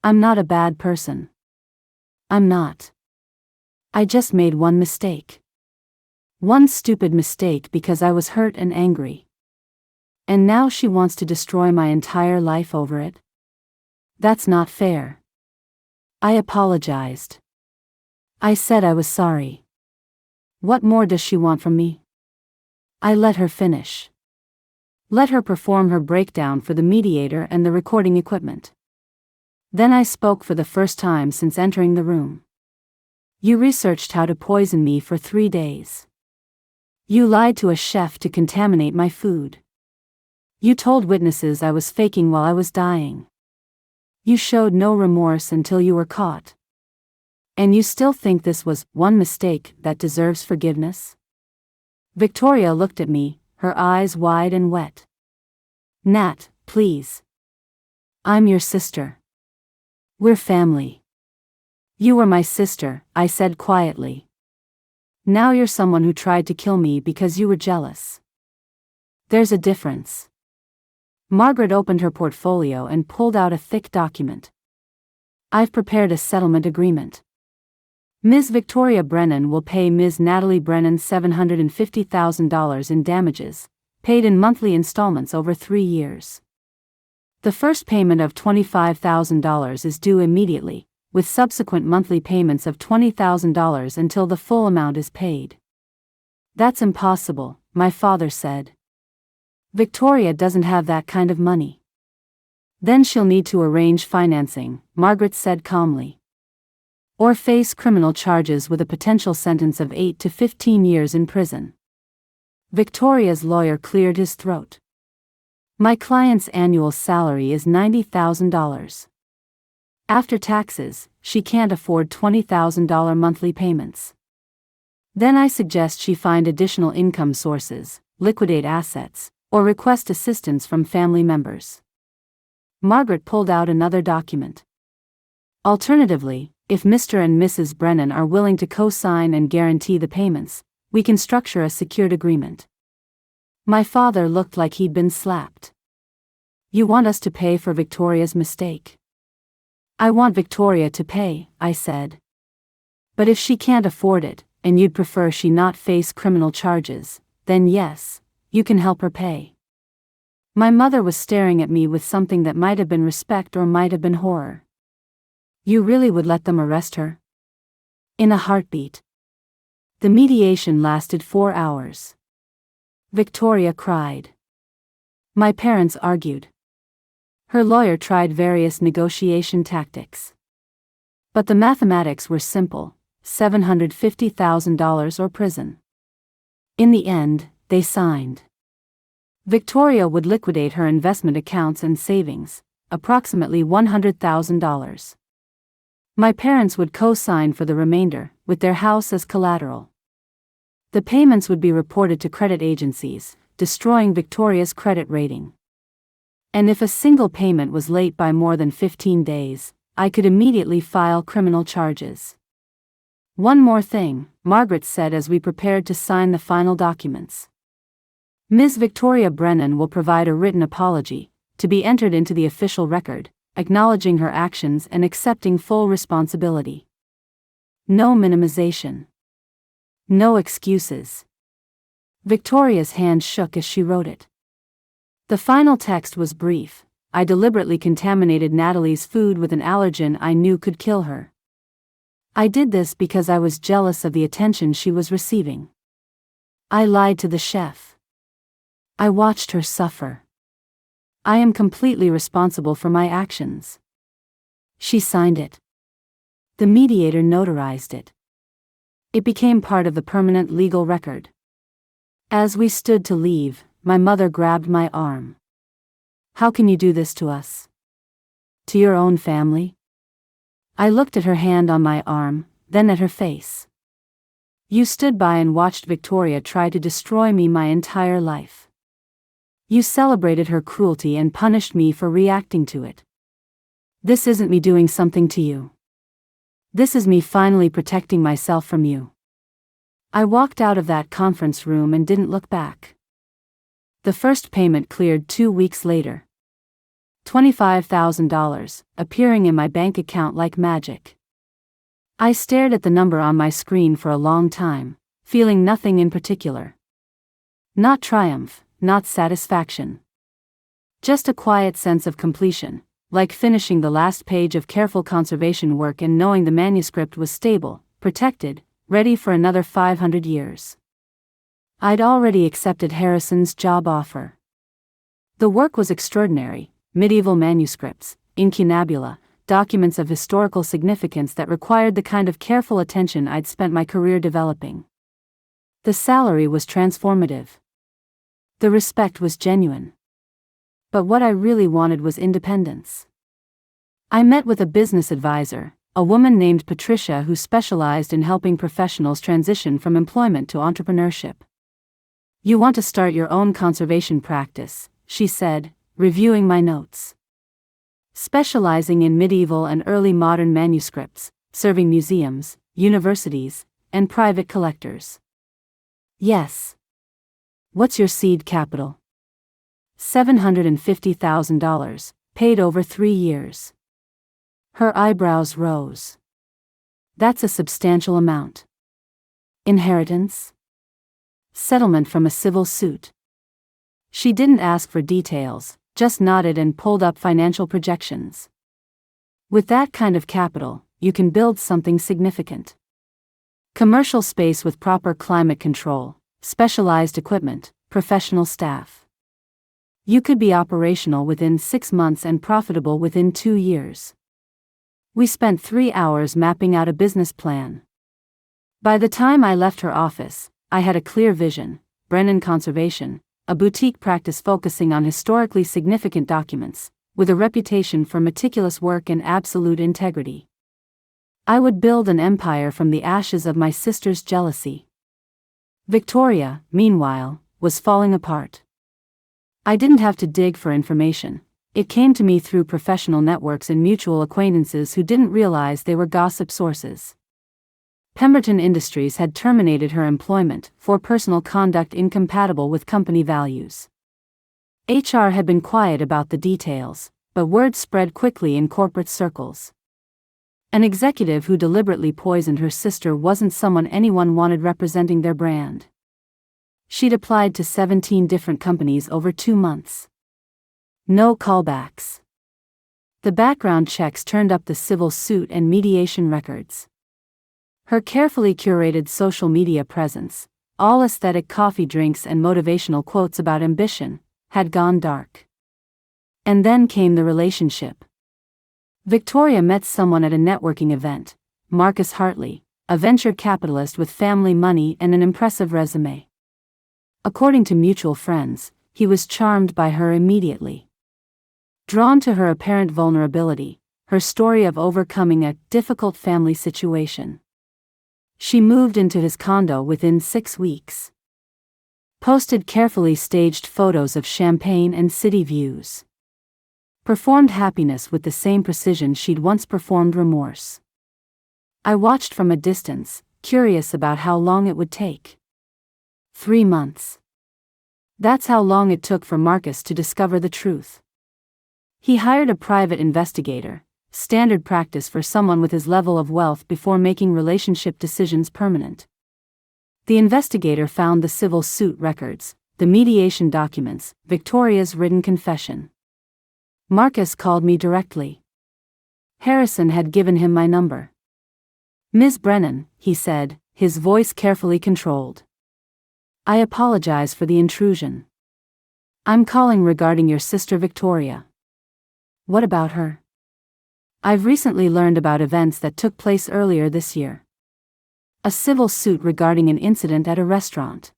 I'm not a bad person. I'm not. I just made one mistake. One stupid mistake because I was hurt and angry. And now she wants to destroy my entire life over it? That's not fair. I apologized. I said I was sorry. What more does she want from me? I let her finish. Let her perform her breakdown for the mediator and the recording equipment. Then I spoke for the first time since entering the room. You researched how to poison me for 3 days. You lied to a chef to contaminate my food. You told witnesses I was faking while I was dying. You showed no remorse until you were caught. And you still think this was one mistake that deserves forgiveness? Victoria looked at me, her eyes wide and wet. Nat, please. I'm your sister. We're family. You were my sister, I said quietly. Now you're someone who tried to kill me because you were jealous. There's a difference. Margaret opened her portfolio and pulled out a thick document. I've prepared a settlement agreement. Ms. Victoria Brennan will pay Ms. Natalie Brennan $750,000 in damages, paid in monthly installments over 3 years. The first payment of $25,000 is due immediately, with subsequent monthly payments of $20,000 until the full amount is paid. That's impossible, my father said. Victoria doesn't have that kind of money. Then she'll need to arrange financing, Margaret said calmly. Or face criminal charges with a potential sentence of 8 to 15 years in prison. Victoria's lawyer cleared his throat. My client's annual salary is $90,000. After taxes, she can't afford $20,000 monthly payments. Then I suggest she find additional income sources, liquidate assets, or request assistance from family members. Margaret pulled out another document. Alternatively, if Mr. and Mrs. Brennan are willing to co-sign and guarantee the payments, we can structure a secured agreement. My father looked like he'd been slapped. You want us to pay for Victoria's mistake? I want Victoria to pay, I said. But if she can't afford it, and you'd prefer she not face criminal charges, then yes, you can help her pay. My mother was staring at me with something that might have been respect or might have been horror. You really would let them arrest her? In a heartbeat. The mediation lasted 4 hours. Victoria cried. My parents argued. Her lawyer tried various negotiation tactics. But the mathematics were simple, $750,000 or prison. In the end, they signed. Victoria would liquidate her investment accounts and savings, approximately $100,000. My parents would co-sign for the remainder, with their house as collateral. The payments would be reported to credit agencies, destroying Victoria's credit rating. And if a single payment was late by more than 15 days, I could immediately file criminal charges. One more thing, Margaret said as we prepared to sign the final documents. Ms. Victoria Brennan will provide a written apology, to be entered into the official record, acknowledging her actions and accepting full responsibility. No minimization. No excuses. Victoria's hand shook as she wrote it. The final text was brief. I deliberately contaminated Natalie's food with an allergen I knew could kill her. I did this because I was jealous of the attention she was receiving. I lied to the chef. I watched her suffer. I am completely responsible for my actions. She signed it. The mediator notarized it. It became part of the permanent legal record. As we stood to leave, my mother grabbed my arm. How can you do this to us? To your own family? I looked at her hand on my arm, then at her face. You stood by and watched Victoria try to destroy me my entire life. You celebrated her cruelty and punished me for reacting to it. This isn't me doing something to you. This is me finally protecting myself from you. I walked out of that conference room and didn't look back. The first payment cleared 2 weeks later. $25,000, appearing in my bank account like magic. I stared at the number on my screen for a long time, feeling nothing in particular. Not triumph, not satisfaction. Just a quiet sense of completion, like finishing the last page of careful conservation work and knowing the manuscript was stable, protected, ready for another 500 years. I'd already accepted Harrison's job offer. The work was extraordinary: medieval manuscripts, incunabula, documents of historical significance that required the kind of careful attention I'd spent my career developing. The salary was transformative. The respect was genuine. But what I really wanted was independence. I met with a business advisor, a woman named Patricia who specialized in helping professionals transition from employment to entrepreneurship. "You want to start your own conservation practice," she said, reviewing my notes. "Specializing in medieval and early modern manuscripts, serving museums, universities, and private collectors." "Yes." "What's your seed capital?" $750,000, paid over 3 years. Her eyebrows rose. "That's a substantial amount." "Inheritance?" "Settlement from a civil suit." She didn't ask for details, just nodded and pulled up financial projections. "With that kind of capital, you can build something significant. Commercial space with proper climate control, specialized equipment, professional staff. You could be operational within 6 months and profitable within 2 years." We spent 3 hours mapping out a business plan. By the time I left her office, I had a clear vision: Brennan Conservation, a boutique practice focusing on historically significant documents, with a reputation for meticulous work and absolute integrity. I would build an empire from the ashes of my sister's jealousy. Victoria, meanwhile, was falling apart. I didn't have to dig for information. It came to me through professional networks and mutual acquaintances who didn't realize they were gossip sources. Pemberton Industries had terminated her employment for personal conduct incompatible with company values. HR had been quiet about the details, but word spread quickly in corporate circles. An executive who deliberately poisoned her sister wasn't someone anyone wanted representing their brand. She'd applied to 17 different companies over 2 months. No callbacks. The background checks turned up the civil suit and mediation records. Her carefully curated social media presence, all aesthetic coffee drinks and motivational quotes about ambition, had gone dark. And then came the relationship. Victoria met someone at a networking event, Marcus Hartley, a venture capitalist with family money and an impressive resume. According to mutual friends, he was charmed by her immediately. Drawn to her apparent vulnerability, her story of overcoming a difficult family situation. She moved into his condo within 6 weeks. Posted carefully staged photos of champagne and city views. Performed happiness with the same precision she'd once performed remorse. I watched from a distance, curious about how long it would take. 3 months. That's how long it took for Marcus to discover the truth. He hired a private investigator, standard practice for someone with his level of wealth before making relationship decisions permanent. The investigator found the civil suit records, the mediation documents, Victoria's written confession. Marcus called me directly. Harrison had given him my number. "Ms. Brennan," he said, his voice carefully controlled. "I apologize for the intrusion. I'm calling regarding your sister Victoria." "What about her?" "I've recently learned about events that took place earlier this year. A civil suit regarding an incident at a restaurant.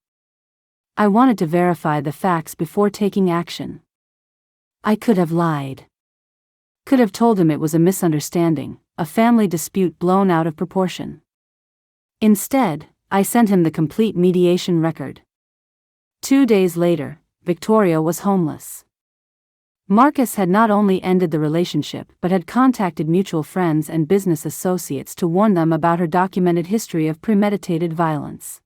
I wanted to verify the facts before taking action. I could have lied. Could have told him it was a misunderstanding, a family dispute blown out of proportion. Instead, I sent him the complete mediation record. 2 days later, Victoria was homeless. Marcus had not only ended the relationship but had contacted mutual friends and business associates to warn them about her documented history of premeditated violence.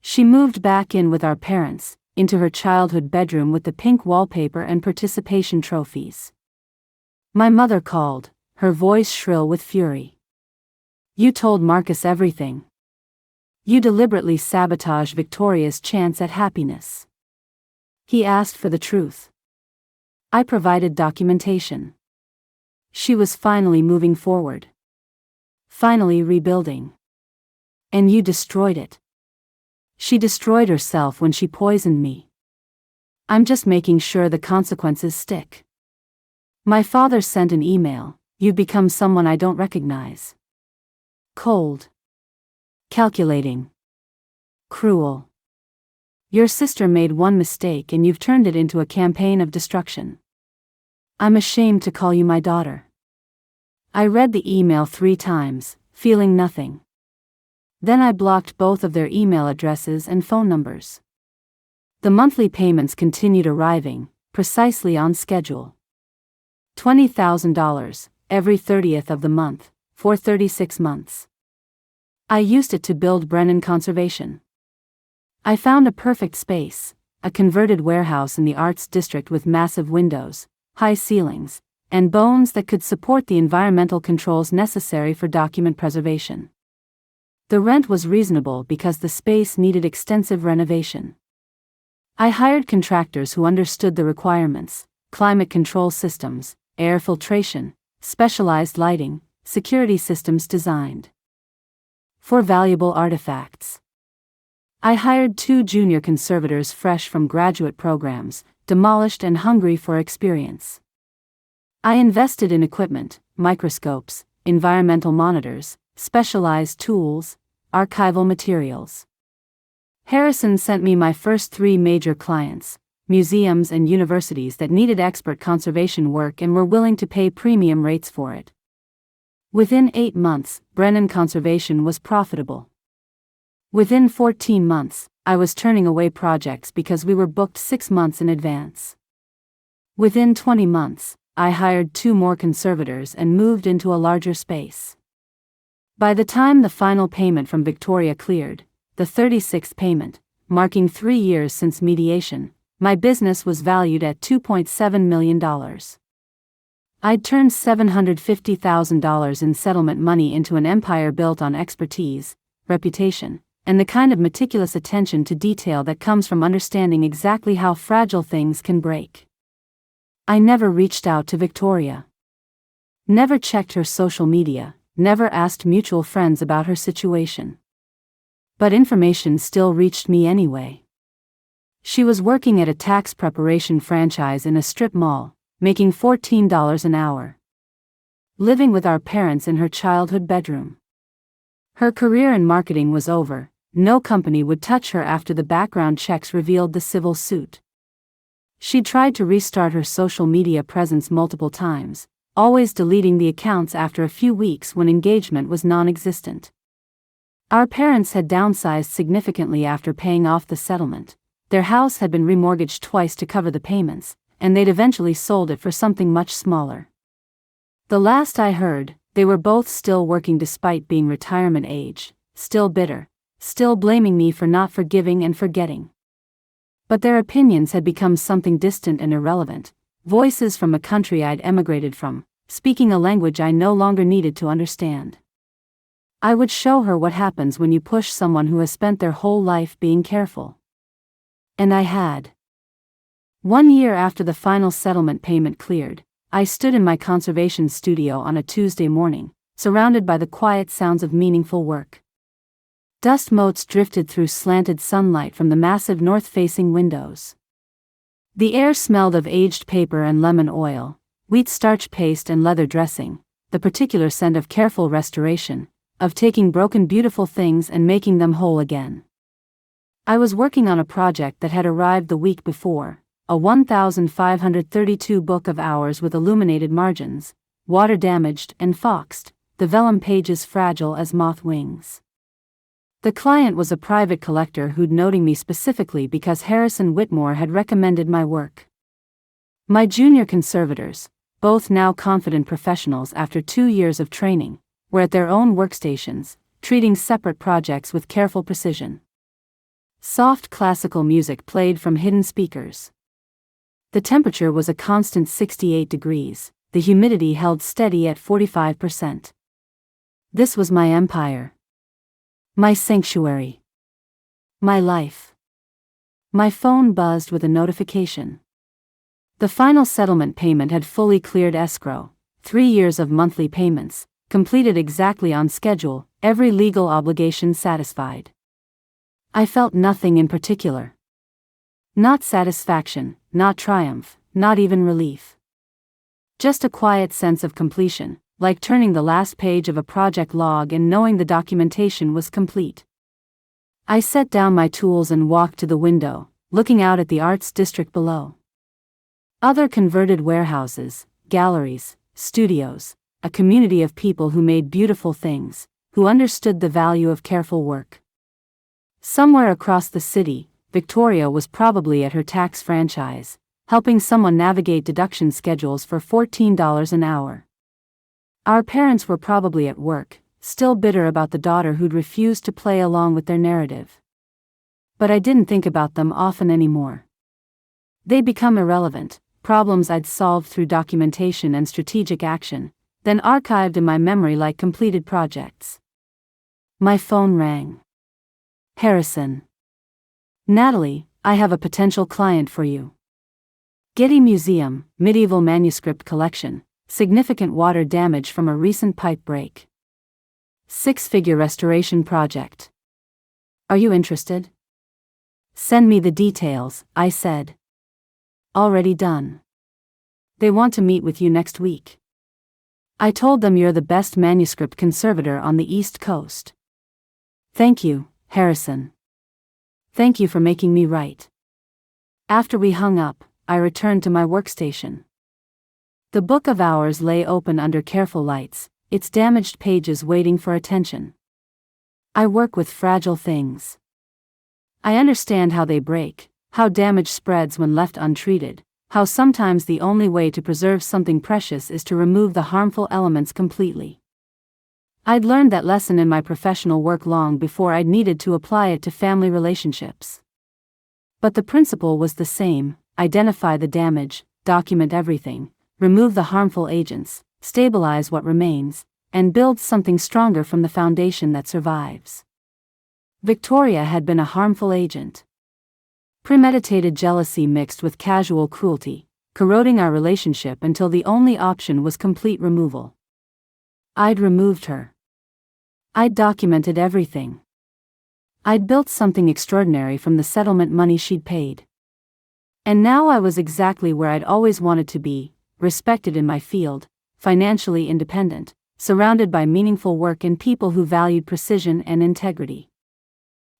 She moved back in with our parents, into her childhood bedroom with the pink wallpaper and participation trophies. My mother called, her voice shrill with fury. "You told Marcus everything. You deliberately sabotaged Victoria's chance at happiness." He asked for the truth. I provided documentation. She was finally moving forward. Finally rebuilding. And you destroyed it. She destroyed herself when she poisoned me. I'm just making sure the consequences stick. My father sent an email: "You've become someone I don't recognize. Cold. Calculating. Cruel. Your sister made one mistake and you've turned it into a campaign of destruction. I'm ashamed to call you my daughter." I read the email 3 times, feeling nothing. Then I blocked both of their email addresses and phone numbers. The monthly payments continued arriving, precisely on schedule. $20,000, every 30th of the month, for 36 months. I used it to build Brennan Conservation. I found a perfect space, a converted warehouse in the Arts District with massive windows, high ceilings, and bones that could support the environmental controls necessary for document preservation. The rent was reasonable because the space needed extensive renovation. I hired contractors who understood the requirements: climate control systems, air filtration, specialized lighting, security systems designed for valuable artifacts. I hired 2 junior conservators fresh from graduate programs, demolished and hungry for experience. I invested in equipment, microscopes, environmental monitors, specialized tools, archival materials. Harrison sent me my first 3 major clients, museums and universities that needed expert conservation work and were willing to pay premium rates for it. Within 8 months, Brennan Conservation was profitable. Within 14 months, I was turning away projects because we were booked 6 months in advance. Within 20 months, I hired 2 more conservators and moved into a larger space. By the time the final payment from Victoria cleared, the 36th payment, marking 3 years since mediation, my business was valued at $2.7 million. I'd turned $750,000 in settlement money into an empire built on expertise, reputation, and the kind of meticulous attention to detail that comes from understanding exactly how fragile things can break. I never reached out to Victoria. Never checked her social media, never asked mutual friends about her situation. But information still reached me anyway. She was working at a tax preparation franchise in a strip mall, making $14 an hour. Living with our parents in her childhood bedroom. Her career in marketing was over. No company would touch her after the background checks revealed the civil suit. She'd tried to restart her social media presence multiple times, always deleting the accounts after a few weeks when engagement was non-existent. Our parents had downsized significantly after paying off the settlement. Their house had been remortgaged twice to cover the payments, and they'd eventually sold it for something much smaller. The last I heard, they were both still working despite being retirement age, still bitter, still blaming me for not forgiving and forgetting. But their opinions had become something distant and irrelevant, voices from a country I'd emigrated from, speaking a language I no longer needed to understand. I would show her what happens when you push someone who has spent their whole life being careful. And I had. 1 year after the final settlement payment cleared, I stood in my conservation studio on a Tuesday morning, surrounded by the quiet sounds of meaningful work. Dust motes drifted through slanted sunlight from the massive north-facing windows. The air smelled of aged paper and lemon oil, wheat starch paste and leather dressing, the particular scent of careful restoration, of taking broken beautiful things and making them whole again. I was working on a project that had arrived the week before, a 1,532 book of hours with illuminated margins, water-damaged and foxed, the vellum pages fragile as moth wings. The client was a private collector who'd noting me specifically because Harrison Whitmore had recommended my work. My junior conservators, both now confident professionals after 2 years of training, were at their own workstations, treating separate projects with careful precision. Soft classical music played from hidden speakers. The temperature was a constant 68 degrees, the humidity held steady at 45%. This was my empire. My sanctuary. My life. My phone buzzed with a notification. The final settlement payment had fully cleared escrow, 3 years of monthly payments, completed exactly on schedule, every legal obligation satisfied. I felt nothing in particular. Not satisfaction, not triumph, not even relief. Just a quiet sense of completion, like turning the last page of a project log and knowing the documentation was complete. I set down my tools and walked to the window, looking out at the arts district below. Other converted warehouses, galleries, studios, a community of people who made beautiful things, who understood the value of careful work. Somewhere across the city, Victoria was probably at her tax franchise, helping someone navigate deduction schedules for $14 an hour. Our parents were probably at work, still bitter about the daughter who'd refused to play along with their narrative. But I didn't think about them often anymore. They'd become irrelevant, problems I'd solved through documentation and strategic action, then archived in my memory like completed projects. My phone rang. Harrison. Natalie, I have a potential client for you. Getty Museum, medieval manuscript collection, significant water damage from a recent pipe break. 6-figure restoration project. Are you interested? Send me the details, I said. Already done. They want to meet with you next week. I told them you're the best manuscript conservator on the East Coast. Thank you, Harrison. Thank you for making me right. After we hung up, I returned to my workstation. The Book of Hours lay open under careful lights, its damaged pages waiting for attention. I work with fragile things. I understand how they break, how damage spreads when left untreated, how sometimes the only way to preserve something precious is to remove the harmful elements completely. I'd learned that lesson in my professional work long before I'd needed to apply it to family relationships. But the principle was the same: identify the damage, document everything, remove the harmful agents, stabilize what remains, and build something stronger from the foundation that survives. Victoria had been a harmful agent. Premeditated jealousy mixed with casual cruelty, corroding our relationship until the only option was complete removal. I'd removed her. I'd documented everything. I'd built something extraordinary from the settlement money she'd paid. And now I was exactly where I'd always wanted to be, respected in my field, financially independent, surrounded by meaningful work and people who valued precision and integrity.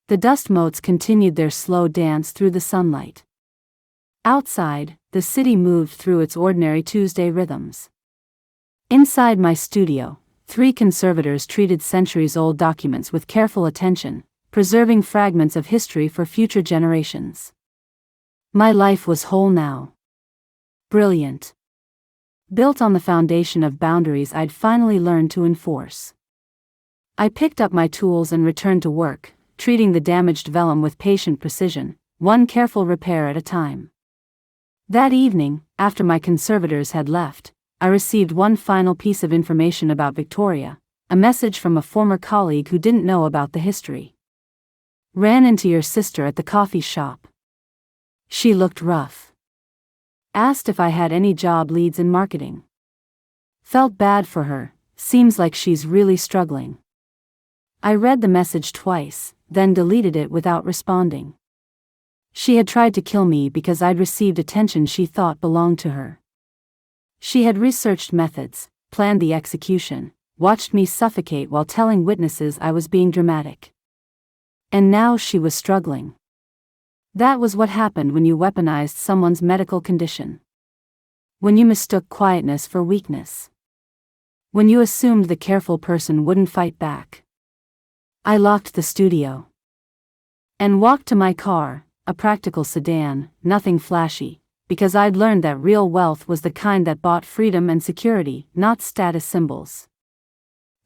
The dust motes continued their slow dance through the sunlight. Outside, the city moved through its ordinary Tuesday rhythms. Inside my studio, 3 conservators treated centuries-old documents with careful attention, preserving fragments of history for future generations. My life was whole now. Brilliant. Built on the foundation of boundaries I'd finally learned to enforce. I picked up my tools and returned to work, treating the damaged vellum with patient precision, one careful repair at a time. That evening, after my conservators had left, I received one final piece of information about Victoria, a message from a former colleague who didn't know about the history. Ran into your sister at the coffee shop. She looked rough. Asked if I had any job leads in marketing. Felt bad for her, seems like she's really struggling. I read the message twice, then deleted it without responding. She had tried to kill me because I'd received attention she thought belonged to her. She had researched methods, planned the execution, watched me suffocate while telling witnesses I was being dramatic. And now she was struggling. That was what happened when you weaponized someone's medical condition. When you mistook quietness for weakness. When you assumed the careful person wouldn't fight back. I locked the studio. And walked to my car, a practical sedan, nothing flashy, because I'd learned that real wealth was the kind that bought freedom and security, not status symbols.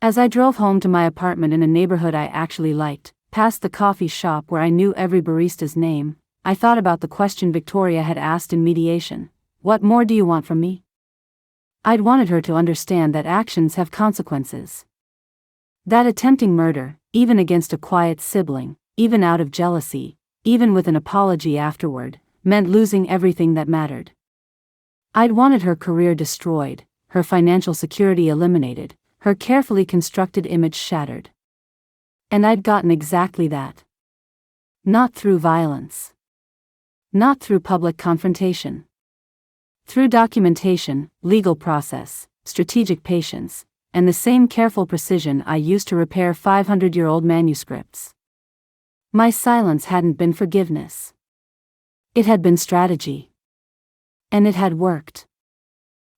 As I drove home to my apartment in a neighborhood I actually liked, past the coffee shop where I knew every barista's name, I thought about the question Victoria had asked in mediation: what more do you want from me? I'd wanted her to understand that actions have consequences. That attempting murder, even against a quiet sibling, even out of jealousy, even with an apology afterward, meant losing everything that mattered. I'd wanted her career destroyed, her financial security eliminated, her carefully constructed image shattered. And I'd gotten exactly that. Not through violence. Not through public confrontation. Through documentation, legal process, strategic patience, and the same careful precision I used to repair 500-year-old manuscripts. My silence hadn't been forgiveness. It had been strategy. And it had worked.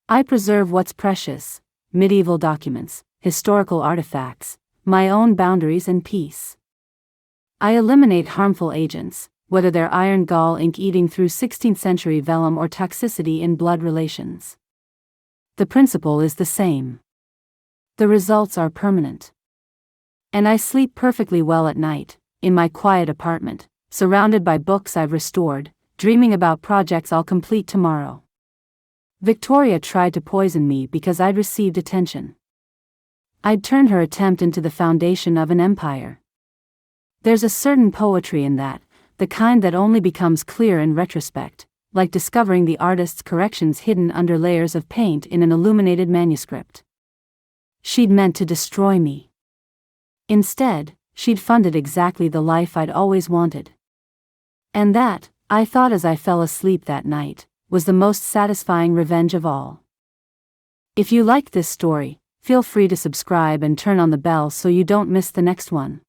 I preserve what's precious, medieval documents, historical artifacts, my own boundaries and peace. I eliminate harmful agents, whether they're iron gall ink eating through 16th century vellum or toxicity in blood relations. The principle is the same. The results are permanent. And I sleep perfectly well at night, in my quiet apartment, surrounded by books I've restored, dreaming about projects I'll complete tomorrow. Victoria tried to poison me because I'd received attention. I'd turned her attempt into the foundation of an empire. There's a certain poetry in that, the kind that only becomes clear in retrospect, like discovering the artist's corrections hidden under layers of paint in an illuminated manuscript. She'd meant to destroy me. Instead, she'd funded exactly the life I'd always wanted. And that, I thought as I fell asleep that night, was the most satisfying revenge of all. If you liked this story, feel free to subscribe and turn on the bell so you don't miss the next one.